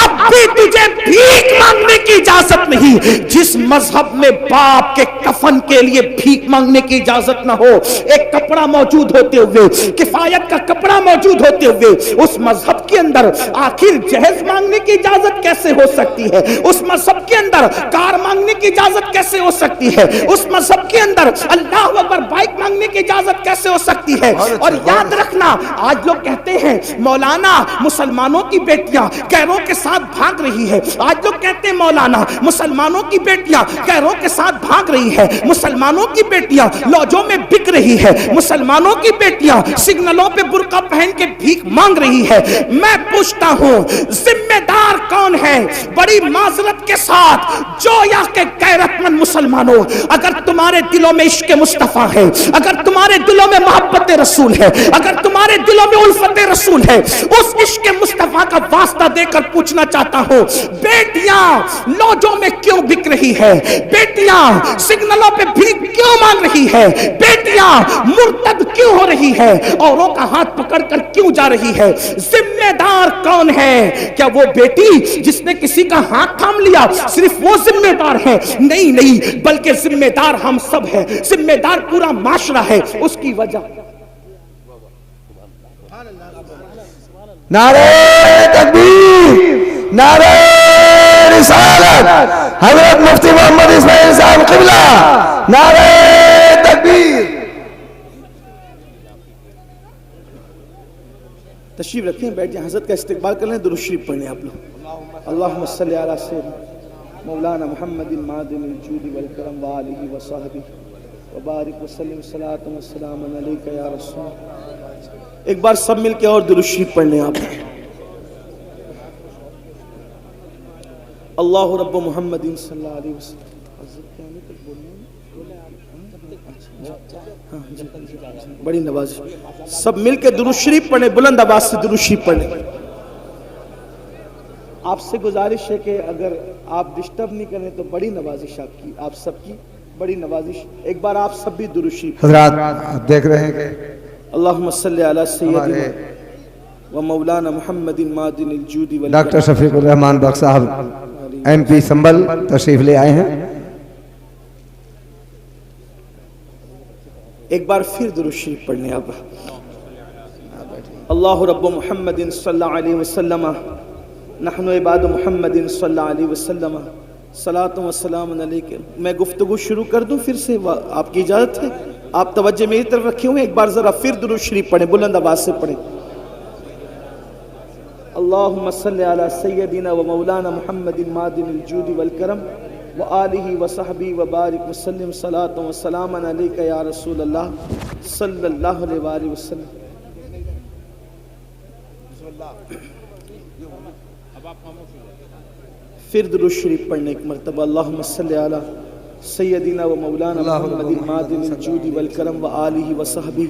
اب بھی تجھے بھیک مانگنے کی اجازت نہیں. جس مذہب میں باپ کے کفن کے لیے بھیک مانگنے کی اجازت نہ ہو، ایک کپڑا موجود ہوتے ہوئے، کفایت کا کپڑا موجود ہوتے ہوئے، اس مذہب کے اندر آخر جہیز مانگنے کی اجازت کیسے ہو سکتی ہے؟ اس مذہب کے اندر کار مانگنے کی اجازت کیسے ہو سکتی ہے؟ اس مذہب کے اندر اللہ اکبر بائک مانگنے کی اجازت کیسے ہو سکتی ہے؟ اور یاد رکھنا، آج لوگ کہتے ہیں مولانا مسلمانوں کی بیٹیاں غیروں کے ساتھ بھاگ رہی ہے. آج لوگ کہتے ہیں مولانا مسلمانوں کی بیٹیاں غیروں کے ساتھ بھاگ رہی ہے، مسلمانوں کی بیٹیاں لوجوں میں بک رہی ہے، مسلمانوں کی بیٹیاں سگنلوں پہ برقع پہن کے بھیک مانگ رہی ہے. میں پوچھتا ہوں ذمہ دار کون ہے؟ بڑی معذرت کے ساتھ جو یا کہ غیرت مند مسلمانوں، اگر تمہارے دلوں میں عشق مصطفیٰ ہے، اگر تمہارے دلوں میں محبت رسول ہے، اگر تمہارے دلوں میں الفت رسول ہے، اس عشق مصطفیٰ کا واسطہ دے کر پوچھنا چاہتا ہوں، بیٹیاں لوجوں میں کیوں بک رہی ہے؟ بیٹیاں سگنلوں پہ بھیک کیوں مانگ رہی ہے؟ بیٹیاں مرتد کیوں ہو رہی ہے؟ اوروں کا ہاتھ پکڑ کر کیوں جا رہی ہے؟ ذمہ دار کون ہے؟ کیا وہ بیٹی جس نے کسی کا ہاتھ تھام لیا صرف وہ ذمہ دار ہے؟ نہیں، بلکہ ذمہ دار ہم سب ہیں، ذمہ دار پورا معاشرہ ہے. اس کی وجہ نعرہ تکبیر، نعرہ رسالت، حضرت مفتی محمد اسماعیل صاحب قبلہ، نعرہ تکبیر. تشریف رکھیں، بیٹھ جائیں، حضرت کا استقبال کر لیں، درود شریف پڑھ لیں آپ لوگ. اللہم صلی علی سیدنا مولانا محمد معدن الجود والکرم وآلہ وصحبہ وبارک وسلم صلاۃ و سلام علیک یا رسول. ایک بار سب مل کے اور درود شریف پڑھ لیں آپ. اللہ رب محمد صلی اللہ علیہ وسلم. بڑی نوازش. سب مل کے درود شریف پڑھیں, بلند آواز سے درود شریف پڑھیں. آپ سے گزارش ہے کہ اگر آپ ڈسٹرب نہیں کریں تو بڑی نوازش آپ سب کی بڑی نوازش. ایک بار آپ سب بھی درود شریف. حضرات آپ دیکھ رہے ہیں کہ اللہم صلی علی سیدنا و مولانا محمد معدن الجود والکرم. ڈاکٹر شفیق الرحمان بخش صاحب ایم پی سنبل تشریف لے آئے ہیں. ایک بار پھر درود شریف پڑھنے آپ. اللہ رب محمد صلی اللہ علیہ وسلم نحن عباد محمد صلی اللہ علیہ وسلم صلاۃ و سلام علیک. میں گفتگو شروع کر دوں پھر سے, آپ کی اجازت ہے؟ آپ توجہ میری طرف رکھے ہوئے. ایک بار ذرا پھر درود شریف پڑھیں, بلند آواز سے پڑھیں. اللہم صلی علی سیدنا و مولانا محمد معدن الجود والکرم وآلہ وصحبہ وبارک وسلم صلاۃ و سلام علیک یا رسول اللہ صلی اللہ علیہ وآلہ وسلم. پھر درود شریف پڑھنے ایک مرتبہ. اللہم صلی علی سیدنا و مولانا محمد معدن الجود والکرم وآلہ وصحبہ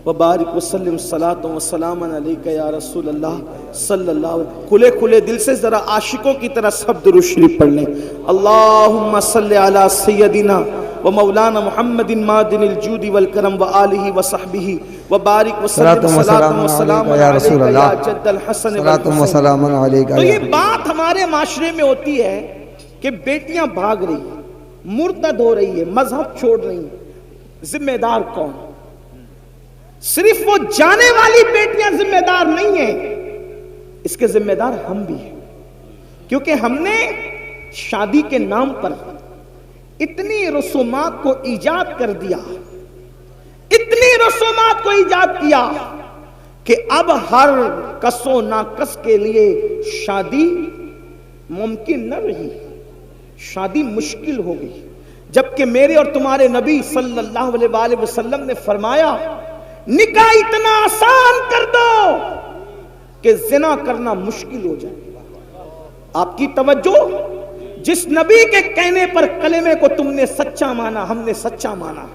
وبارک وسلم صلاۃ و سلام علیک یا رسول اللہ صلی اللہ علیہ وسلم. کھلے کھلے دل سے ذرا عاشقوں کی طرح سب درود شریف پڑھ لیں. اللہم صلی علی سیدنا و مولانا محمد معدن الجود والکرم وآلہ وصحبہ وبارک وسلم صلاۃ و سلام علیک یا جد الحسن والحسین. تو یہ بات ہمارے معاشرے میں ہوتی ہے کہ بیٹیاں بھاگ رہی ہیں, مرتد ہو رہی ہے, مذہب چھوڑ رہی ہیں. ذمہ دار کون؟ صرف وہ جانے والی بیٹیاں ذمہ دار نہیں ہیں, اس کے ذمہ دار ہم بھی ہیں. کیونکہ ہم نے شادی کے نام پر اتنی رسومات کو ایجاد کر دیا, اتنی رسومات کو ایجاد کیا کہ اب ہر کس و ناکس کے لیے شادی ممکن نہ رہی, شادی مشکل ہو گئی. جبکہ میرے اور تمہارے نبی صلی اللہ علیہ وآلہ وسلم نے فرمایا نکاح اتنا آسان کر دو کہ زنا کرنا مشکل ہو جائے. آپ کی توجہ, جس نبی کے کہنے پر کلمے کو تم نے سچا مانا, ہم نے سچا مانا.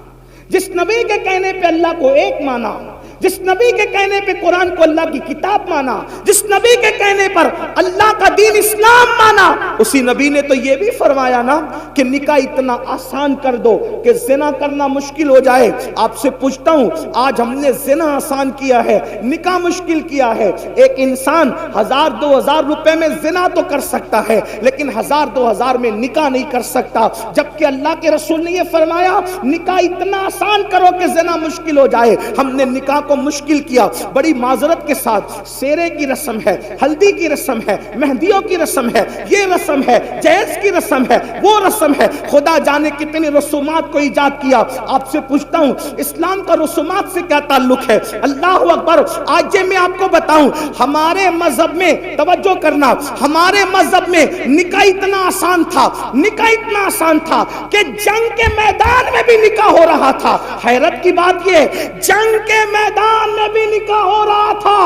جس نبی کے کہنے پہ اللہ کو ایک مانا, جس نبی کے کہنے پہ قرآن کو اللہ کی کتاب مانا, جس نبی کے کہنے پر اللہ کا دین اسلام مانا, اسی نبی نے تو یہ بھی فرمایا نا کہ نکاح اتنا آسان کر دو کہ زنا کرنا مشکل ہو جائے. آپ سے پوچھتا ہوں, آج ہم نے زنا آسان کیا ہے, نکاح مشکل کیا ہے. ایک انسان 1000-2000 روپے میں زنا تو کر سکتا ہے لیکن 1000-2000 میں نکاح نہیں کر سکتا. جبکہ اللہ کے رسول نے یہ فرمایا نکاح اتنا آسان کرو کہ زنا مشکل ہو جائے. ہم نے نکاح کو مشکل کیا. بڑی معذرت کے ساتھ سیرے کی رسم ہے, ہلدی کی رسم ہے, مہندیوں کی رسم ہے, یہ رسم ہے, جہیز کی رسم ہے, وہ رسم ہے. خدا جانے کتنی رسومات کو ایجاد کیا. آپ سے پوچھتا ہوں اسلام کا رسومات سے کیا تعلق ہے؟ اللہ اکبر. آج یہ میں آپ کو بتاؤں, ہمارے مذہب میں توجہ کرنا, ہمارے مذہب میں نکاح اتنا آسان تھا, نکاح اتنا آسان تھا کہ جنگ کے میدان میں بھی نکاح ہو رہا تھا. حیرت کی بات یہ, جنگ کے میدان میں بھی نکاح ہو رہا تھا.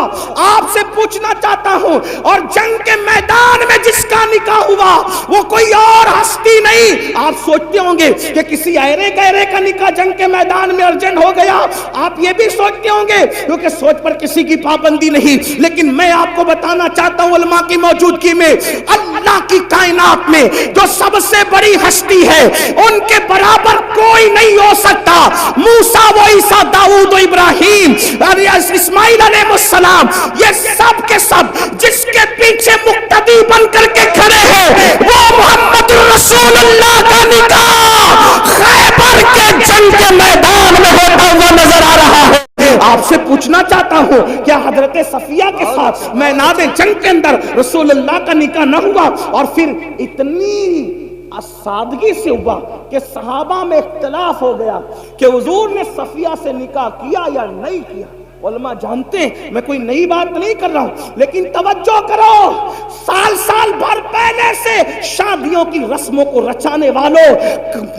آپ سے پوچھنا چاہتا ہوں, اور جنگ کے میدان میں جس کا نکاح ہوا وہ کوئی اور ہستی نہیں. آپ سوچتے ہوں گے کہ کسی ایرے گہرے کا نکاح جنگ کے میدان میں ارجنٹ ہو گیا. آپ یہ بھی سوچتے ہوں گے کیونکہ سوچ پر کسی کی پابندی نہیں. لیکن میں آپ کو بتانا چاہتا ہوں علماء کی موجودگی میں, اللہ کی کائنات میں جو سب سے بڑی ہستی ہے ان کے برابر کوئی نہیں ہو سکتا. موسیٰ و عیسیٰ, داؤد و ابراہیم, اسماعیل علیہ السلام, یہ سب کے سب جس کے پیچھے مقتدی بن کر کے کھڑے ہیں وہ محمد رسول اللہ کا نکاح خیبر کے جنگ کے میدان میں ہوتا ہوا نظر آ رہا ہے. آپ سے پوچھنا چاہتا ہوں کیا حضرت صفیہ کے ساتھ میدان جنگ کے اندر رسول اللہ کا نکاح نہ ہوا؟ اور پھر اتنی سادگی سے ہوا کہ صحابہ میں اختلاف ہو گیا کہ حضور نے صفیہ سے نکاح کیا یا نہیں کیا. علماء جانتے ہیں میں کوئی نئی بات نہیں کر رہا ہوں، لیکن توجہ کرو، سال بھر پہلے سے شادیوں کی رسموں کو رچانے والوں،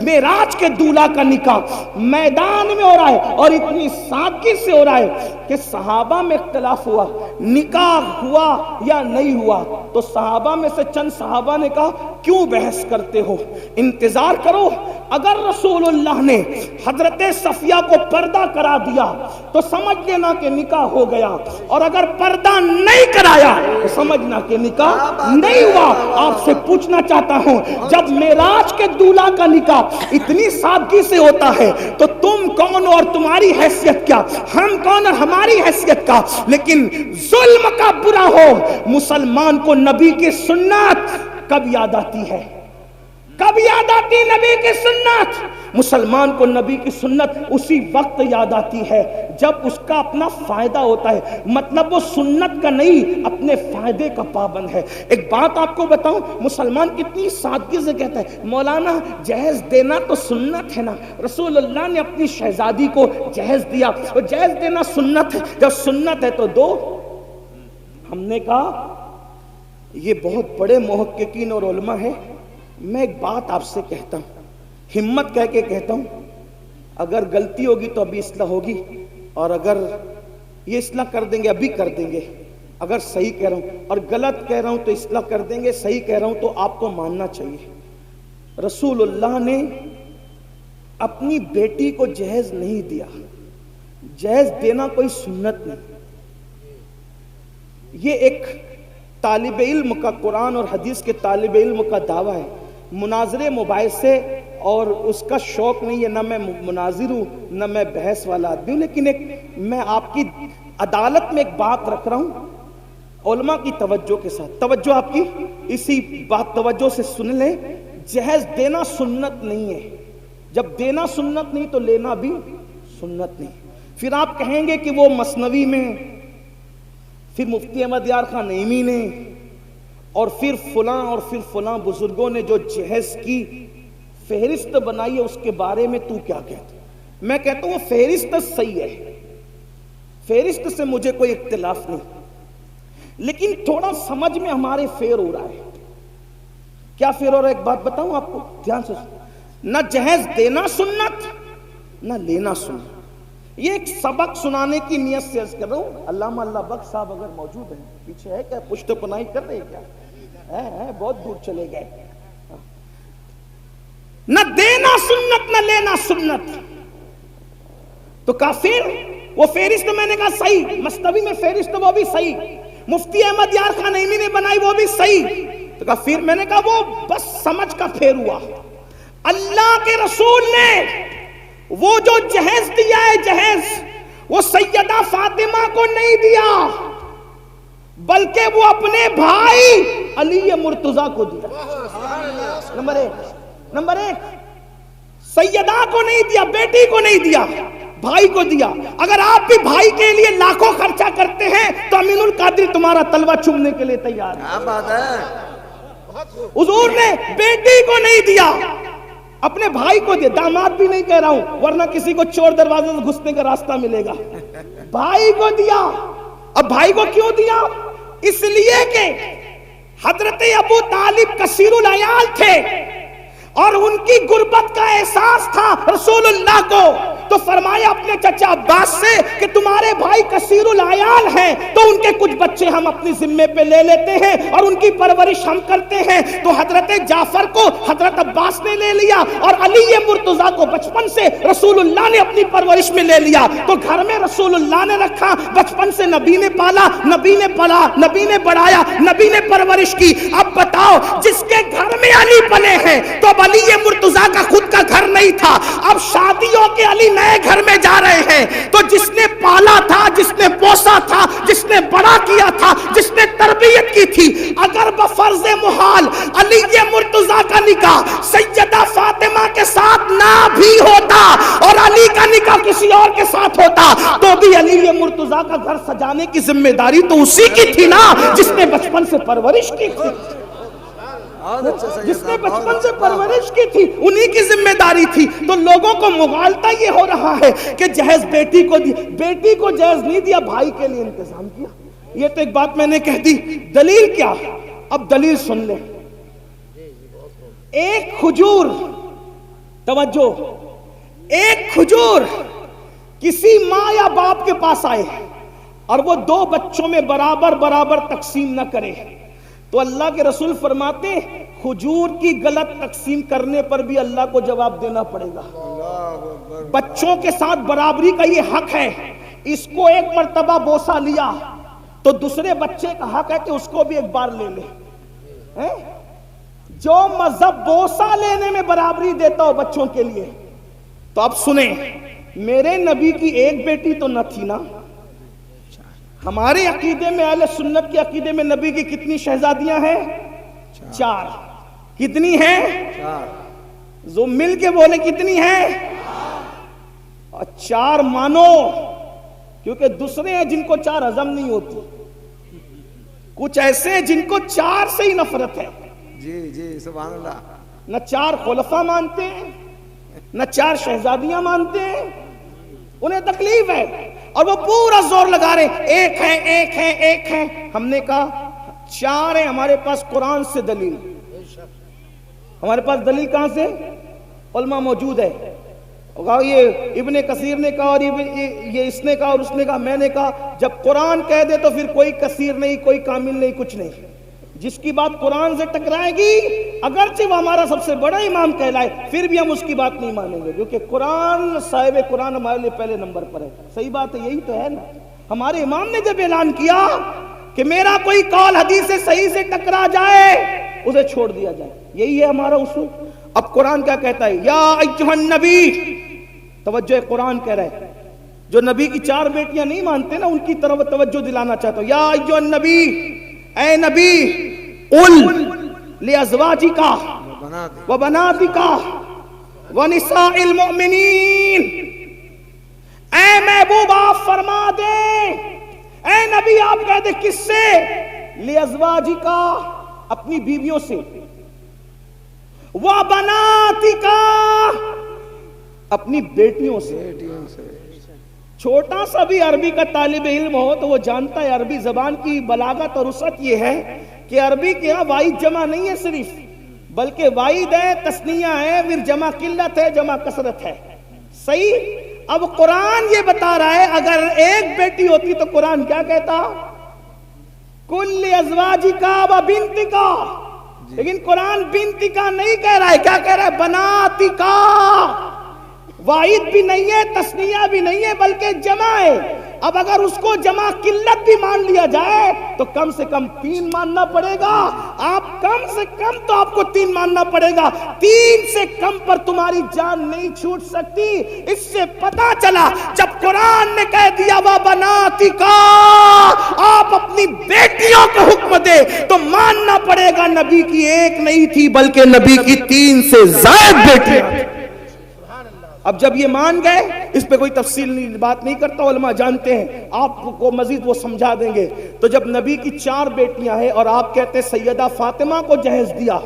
معراج کے دولہا کا نکاح میدان میں ہو رہا ہے اور اتنی سادگی سے ہو رہا ہے کہ صحابہ میں اختلاف ہوا نکاح ہوا یا نہیں ہوا، تو صحابہ میں سے چند صحابہ نے کہا کیوں بحث کرتے ہو، انتظار کرو، اگر رسول اللہ نے حضرت صفیہ کو پردہ کرا دیا تو سمجھ لینا کہ نکاح ہو گیا، اور اگر پردہ نہیں کرایا تو سمجھنا کہ نکاح نہیں ہوا۔ آپ سے پوچھنا چاہتا ہوں، جب معراج کے دولہا کا نکاح اتنی سادگی سے ہوتا ہے تو تم کون اور تمہاری حیثیت کیا، ہم کون اور ہماری حیثیت کا؟ لیکن ظلم کا برا ہو، مسلمان کو نبی کی سنت کب یاد آتی ہے؟ کب یاد آتی نبی کی سنت؟ مسلمان کو نبی کی سنت اسی وقت یاد آتی ہے جب اس کا اپنا فائدہ ہوتا ہے، مطلب وہ سنت کا نہیں اپنے فائدے کا پابند ہے۔ ایک بات آپ کو بتاؤں، مسلمان کتنی سادگی سے کہتا ہے مولانا جہیز دینا تو سنت ہے نا، رسول اللہ نے اپنی شہزادی کو جہیز دیا، اور جہیز دینا سنت ہے، جب سنت ہے تو دو۔ ہم نے کہا یہ بہت بڑے محققین اور علماء ہیں، میں ایک بات آپ سے کہتا ہوں، ہمت کہہ کے کہتا ہوں، اگر غلطی ہوگی تو ابھی اصلاح ہوگی، اور اگر یہ اصلاح کر دیں گے ابھی کر دیں گے، اگر صحیح کہہ رہا ہوں اور غلط کہہ رہا ہوں تو اصلاح کر دیں گے، صحیح کہہ رہا ہوں تو آپ کو ماننا چاہیے۔ رسول اللہ نے اپنی بیٹی کو جہیز نہیں دیا، جہیز دینا کوئی سنت نہیں، یہ ایک طالب علم کا، قرآن اور حدیث کے طالب علم کا دعویٰ ہے، مناظرے مباحثے اور اس کا شوق نہیں ہے، نہ میں مناظر ہوں نہ میں بحث والا آدمی ہوں، لیکن میں آپ کی عدالت میں ایک بات رکھ رہا ہوں علماء کی توجہ کے ساتھ، توجہ آپ کی اسی بات توجہ سے سن لیں، جہیز دینا سنت نہیں ہے، جب دینا سنت نہیں تو لینا بھی سنت نہیں۔ پھر آپ کہیں گے کہ وہ مثنوی میں، پھر مفتی احمد یار خان نعیمی نے، اور پھر فلاں اور پھر فلاں بزرگوں نے جو جہیز کی فہرست بنائی ہے اس کے بارے میں تو کیا کہتا؟ میں کہتا ہوں وہ فہرست صحیح ہے، فہرست سے مجھے کوئی اختلاف نہیں، لیکن تھوڑا سمجھ میں ہمارے فیر ہو رہا ہے۔ کیا فیر ہو رہا ہے؟ ایک بات بتاؤں آپ کو دھیان سے، نہ جہیز دینا سنت نہ لینا سنت۔ یہ ایک سبق سنانے کی نیت سے عرض کر رہا ہوں، علامہ اللہ بخش صاحب اگر موجود ہیں، پیچھے ہے کیا، پشت پناہی کر رہے کیا؟ ہے بہت دور چلے گئے۔ نہ دینا سنت نہ لینا سنت، تو کافر وہ فہرست میں نے کہا صحیح، مستوی میں فہرست وہ بھی صحیح، مفتی احمد یار خان نعیمی نے بنائی وہ بھی صحیح، تو کافر میں نے کہا وہ بس سمجھ کا پھیر ہوا۔ اللہ کے رسول نے وہ جو جہیز دیا ہے، جہیز وہ سیدہ فاطمہ کو نہیں دیا بلکہ وہ اپنے بھائی علی مرتضیٰ کو دیا۔ نمبر ایک سیدہ کو نہیں دیا، بیٹی کو نہیں دیا، بھائی کو دیا۔ اگر آپ بھی بھائی کے لیے لاکھوں خرچہ کرتے ہیں تو امین القادری تمہارا تلوہ چومنے کے لیے تیار ہے۔ کیا بات ہے، حضور نے بیٹی کو نہیں دیا، اپنے بھائی کو دیا، داماد بھی نہیں کہہ رہا ہوں ورنہ کسی کو چور دروازے سے گھسنے کا راستہ ملے گا، بھائی کو دیا۔ اب بھائی کو کیوں دیا؟ اس لیے کہ حضرت ابو طالب کثیر العیال تھے اور ان کی غربت کا احساس تھا رسول اللہ کو، تو فرمایا اپنے چچا عباس سے کہ تمہارے بھائی کثیر العیال ہیں تو ان کے کچھ بچے ہم اپنی ذمے پہ لے لیتے ہیں اور ان کی پرورش ہم کرتے ہیں۔ تو حضرت جعفر کو حضرت عباس نے لے لیا اور علی مرتضیٰ کو بچپن سے رسول اللہ نے اپنی پرورش میں لے لیا، تو گھر میں رسول اللہ نے رکھا، بچپن سے نبی نے پالا، نبی نے پلا، نبی نے بڑھایا، نبی نے پرورش کی۔ اب بتاؤ جس کے گھر میں علی پلے ہیں تو اب علی مرتضیٰ کا خود کا گھر نہیں تھا، اب شادیوں کے علی نئے گھر میں جا رہے ہیں، تو جس نے پالا تھا، جس نے پوسا تھا، جس نے بڑا کیا تھا، جس نے تربیت کی تھی، اگر بفرض محال علی مرتضیٰ کا نکاح سیدہ فاطمہ کے ساتھ نہ بھی ہوتا اور علی کا نکاح کسی اور کے ساتھ ہوتا تو بھی علی مرتضیٰ کا گھر سجانے کی ذمہ داری تو اسی کی تھی نا جس نے بچپن سے پرورش کی تھی۔ جس نے بچپن سے پرورش کی تھی انہی کی ذمہ داری تھی. تو لوگوں کو مغالطہ یہ ہو رہا ہے کہ جہیز بیٹی کو دی, بیٹی کو جہیز نہیں دیا, بھائی کے لیے انتظام کیا. یہ تو ایک بات میں نے کہہ دی. دلیل کیا؟ اب دلیل سن لیں. ایک کھجور, توجہ, ایک کھجور کسی ماں یا باپ کے پاس آئے اور وہ 2 بچوں میں برابر برابر تقسیم نہ کرے تو اللہ کے رسول فرماتے ہیں کھجور کی غلط تقسیم کرنے پر بھی اللہ کو جواب دینا پڑے گا. بچوں کے ساتھ برابری کا یہ حق ہے. اس کو ایک مرتبہ بوسہ لیا تو دوسرے بچے کا حق ہے کہ اس کو بھی ایک بار لے لے. جو مذہب بوسہ لینے میں برابری دیتا ہو بچوں کے لیے, تو اب سنیں, میرے نبی کی ایک بیٹی تو نہ تھی نا. ہمارے عقیدے میں, اہل سنت کے عقیدے میں نبی کی کتنی شہزادیاں ہیں؟ 4. کتنی ہیں؟ 4. جو مل کے بولے کتنی ہیں؟ اور 4 مانو, کیونکہ دوسرے ہیں جن کو 4 ہضم نہیں ہوتی. کچھ ایسے ہیں جن کو 4 سے ہی نفرت ہے. جی جی سبحان اللہ. نہ 4 خلفاء مانتے ہیں, نہ 4 شہزادیاں مانتے ہیں, انہیں تکلیف ہے اور وہ پورا زور لگا رہے ایک ہے ایک ہے ایک ہے. ہم نے کہا 4 ہیں, ہمارے پاس قرآن سے دلیل. ہمارے پاس دلیل کہاں سے؟ علماء موجود ہے. یہ ابن کثیر نے کہا اور یہ اس نے کہا اور اس نے کہا, میں نے کہا جب قرآن کہہ دے تو پھر کوئی کثیر نہیں, کوئی کامل نہیں, کچھ نہیں. جس کی بات قرآن سے ٹکرائے گی اگرچہ وہ ہمارا سب سے بڑا امام کہلائے پھر بھی ہم اس کی بات نہیں مانیں گے, کیونکہ قرآن, صاحب قرآن ہمارے لیے پہلے نمبر پر ہے. صحیح بات ہے, یہی تو ہے نا. ہمارے امام نے جب اعلان کیا کہ میرا کوئی قول حدیث سے صحیح سے ٹکرا جائے اسے چھوڑ دیا جائے, یہی ہے ہمارا اصول. اب قرآن کیا کہتا ہے؟ یا ایھا النبی, توجہ قرآن کہہ رہا ہے, جو نبی کی 4 بیٹیاں نہیں مانتے نا ان کی طرف توجہ دلانا چاہتا ہوں. یا ایھا النبی, اے نبی, قل لازواجک وبناتک ونساء المؤمنین, اے محبوب آپ فرما دیں, اے نبی آپ کہہ دیں کس سے؟ لازواجک, اپنی بیویوں سے, وبناتک, اپنی بیٹیوں سے. چھوٹا سا بھی عربی کا طالب علم ہو تو وہ جانتا ہے عربی زبان کی بلاغت اور وسعت یہ ہے کہ عربی کے ہاں واحد جمع نہیں ہے صرف, بلکہ واحد ہے, تثنیہ ہے, پھر جمع قلت ہے, جمع کثرت ہے. صحیح. اب قرآن یہ بتا رہا ہے اگر ایک بیٹی ہوتی تو قرآن کیا کہتا؟ کل ازواجک و بنتک, لیکن قرآن بنتک نہیں کہہ رہا ہے, کیا کہہ رہا ہے؟ بناتک. واحد بھی نہیں ہے, تثنیہ بھی نہیں ہے, بلکہ جمع ہے. اب اگر اس کو جمع قلت بھی مان لیا جائے تو کم سے کم 3 ماننا پڑے گا. آپ کم سے کم تو آپ کو 3 ماننا پڑے گا. 3 سے کم پر تمہاری جان نہیں چھوٹ سکتی. اس سے پتا چلا جب قرآن نے کہہ دیا وَبَنَاتِكَ, آپ اپنی بیٹیوں کو حکم دے تو ماننا پڑے گا نبی کی ایک نہیں تھی بلکہ نبی کی 3 سے زائد بیٹیاں. اب جب یہ مان گئے, اس پہ کوئی تفصیل بات نہیں کرتا, علماء جانتے ہیں, آپ کو مزید وہ سمجھا دیں گے. تو جب نبی کی 4 بیٹیاں ہیں اور آپ کہتے ہیں سیدہ فاطمہ کو جہیز دیا,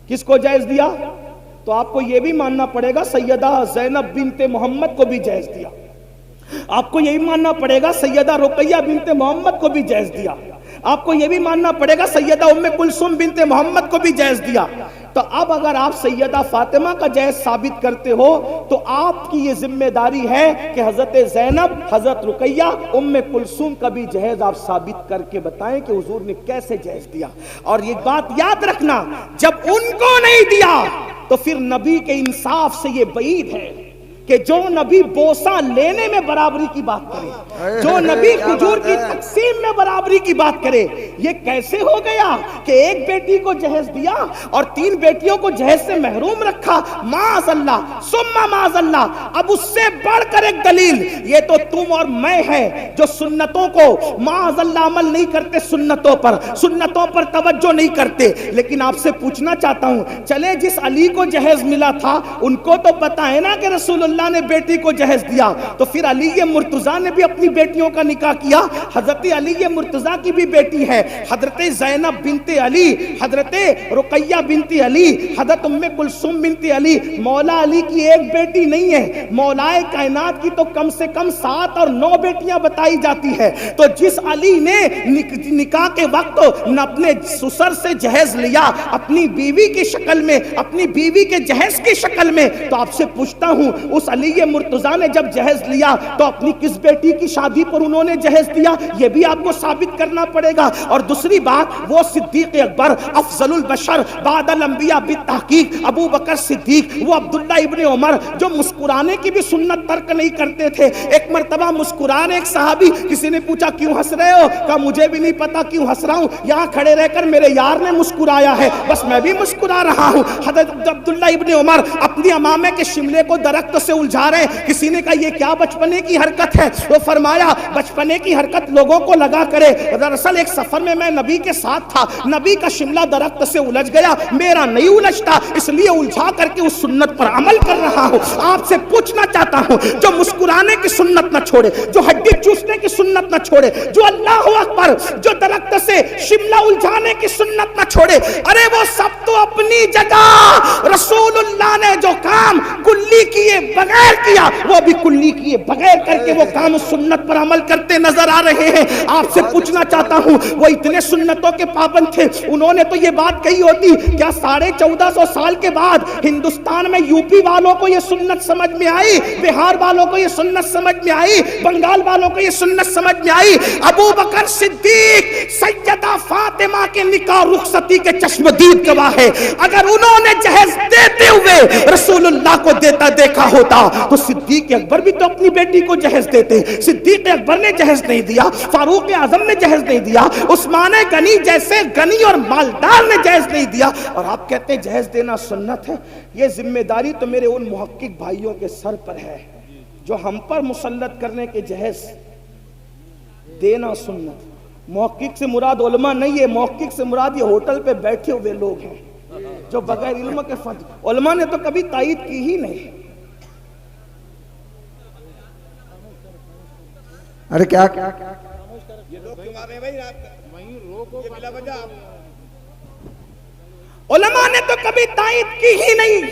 کس کو جہیز دیا؟ تو آپ کو یہ بھی ماننا پڑے گا سیدہ زینب بنت محمد کو بھی جہیز دیا. آپ کو یہی ماننا پڑے گا سیدہ رقیہ بنت محمد کو بھی جہیز دیا. آپ کو یہ بھی ماننا پڑے گا سیدہ ام کلثوم بنت محمد کو بھی جہیز دیا. تو اب اگر آپ سیدہ فاطمہ کا جہیز ثابت کرتے ہو تو آپ کی یہ ذمہ داری ہے کہ حضرت زینب, حضرت رقیہ, ام کلثوم کا بھی جہیز آپ ثابت کر کے بتائیں کہ حضور نے کیسے جہیز دیا. اور یہ بات یاد رکھنا, جب ان کو نہیں دیا تو پھر نبی کے انصاف سے یہ بعید ہے کہ جو نبی بوسہ لینے میں برابری کی بات کرے, جو نبی کھجور کی تقسیم میں برابری کی بات کرے. یہ کیسے ہو گیا کہ ایک بیٹی کو جہیز دیا اور 3 بیٹیوں کو جہیز سے محروم رکھا؟ معاذ اللہ ثم معاذ اللہ. اب اس سے بڑھ کر ایک دلیل, یہ تو تم اور میں ہے جو سنتوں کو معاذ اللہ عمل نہیں کرتے, سنتوں پر توجہ نہیں کرتے. لیکن آپ سے پوچھنا چاہتا ہوں, چلے جس علی کو جہیز ملا تھا ان کو تو پتا ہے نا کہ رسول اللہ اللہ نے بیٹی کو جہیز دیا تو پھر علی مرتضیٰ نے بھی اپنی بیٹیوں کا نکاح کیا. حضرت علی مرتضیٰ کی بھی بیٹی ہے, حضرت زینب بنت علی, حضرت رقیہ بنت علی, حضرت ام کلثوم بنت علی. مولا علی کی ایک بیٹی نہیں ہے, مولائے کائنات کی تو کم سے کم 7 اور 9 بیٹیاں بتائی جاتی ہے. تو جس علی نے نکاح کے وقت اپنے سسر سے جہیز لیا اپنی بیوی کی شکل میں, اپنی بیوی کے جہیز کی شکل میں, تو آپ سے پوچھتا ہوں اس علی مرتضیٰ نے جب جہیز لیا تو اپنی کس بیٹی کی شادی پر انہوں نے جہیز دیا, یہ بھی آپ کو ثابت کرنا پڑے گا. اور دوسری بات, وہ صدیق اکبر افضل البشر بعد الانبیاء بالتحقیق ابو بکر صدیق, وہ عبداللہ ابن عمر جو مسکرانے کی بھی سنت ترک نہیں کرتے تھے. ایک مرتبہ مسکرانے ایک صحابی, کسی نے پوچھا کیوں ہنس رہے ہو, کہا مجھے بھی نہیں پتا کیوں ہنس رہا ہوں, یہاں کھڑے رہ کر میرے یار نے مسکرایا ہے بس میں بھی مسکرا رہا ہوں. حضرت عبداللہ ابن عمر اپنی امامے کے شملے کو درخت سے الجھا رہے, کسی نے کہا یہ کیا بچپنے کی حرکت ہے, وہ فرمایا بچپنے کی حرکت لوگوں کو لگا کرے, دراصل ایک سفر میں میں نبی کے ساتھ تھا, نبی کا شملہ درخت سے الجھ گیا, میرا نہیں الجھتا اس لیے الجھا کر کے اس سنت پر عمل کر رہا ہوں. آپ سے پوچھنا چاہتا ہوں جو مسکرانے کی سنت نہ چھوڑے, جو ہڈی چوسنے کی سنت نہ چھوڑے, جو اللہ اکبر, جو درخت سے شملہ الجھانے کی سنت نہ چھوڑے, ارے وہ سب تو اپنی جگہ رسول اللہ نے جو کام کلی کیے بغیر کیا وہ بھی کلی کیے بغیر کر کے وہ کام سنت پر عمل کرتے نظر آ رہے ہیں. آپ سے پوچھنا چاہتا ہوں وہ اتنے سنتوں کے پابند تھے, انہوں نے تو یہ بات کہی ہوتی کیا 1450 سال کے بعد ہندوستان میں یو پی والوں کو یہ سنت سمجھ میں آئی, بہار والوں کو یہ سنت سمجھ میں آئی, بنگال والوں کو یہ سنت سمجھ میں آئی؟ ابو بکر صدیق سیدہ فاطمہ کے نکاح رخصتی کے چشمدید گواہ ہے. اگر انہوں نے جہیز دیتے ہوئے رسول اللہ کو دیتا دیکھا ہوتا تو صدیق اکبر بھی تو اپنی بیٹی کو جہیز دیتے. صدیق اکبر نے جہیز نہیں دیا, فاروق اعظم نے جہیز نہیں دیا, عثمان غنی جیسے غنی اور مالدار نے جہیز نہیں دیا, اور آپ کہتے ہیں جہیز دینا سنت ہے. یہ ذمہ داری تو میرے ان محقق بھائیوں کے سر پر ہے جو ہم پر مسلط کرنے کے جہیز دینا سنت. محقق سے مراد علماء نہیں ہے, محقق سے مراد یہ ہوٹل پہ بیٹھے ہوئے لوگ ہیں جو بغیر علم کے علماء نے تو کبھی تائید کی ہی نہیں. ارے کیا علماء نے تو کبھی تائید کی ہی نہیں.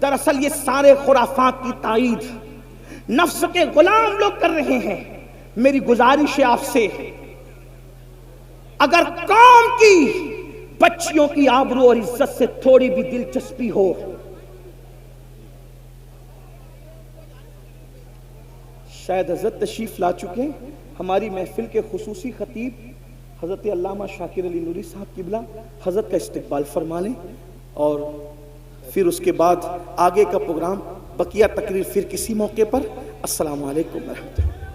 دراصل یہ سارے خرافات کی تائید نفس کے غلام لوگ کر رہے ہیں. میری گزارش ہے آپ سے, اگر قوم کی بچیوں کی آبرو اور عزت سے تھوڑی بھی دلچسپی ہو, شاید حضرت تشریف لا چکے ہیں, ہماری محفل کے خصوصی خطیب حضرت علامہ شاکر علی نوری صاحب قبلہ حضرت کا استقبال فرما لیں, اور پھر اس کے بعد آگے کا پروگرام بقیہ تقریر پھر کسی موقع پر. السلام علیکم ورحمۃ اللہ.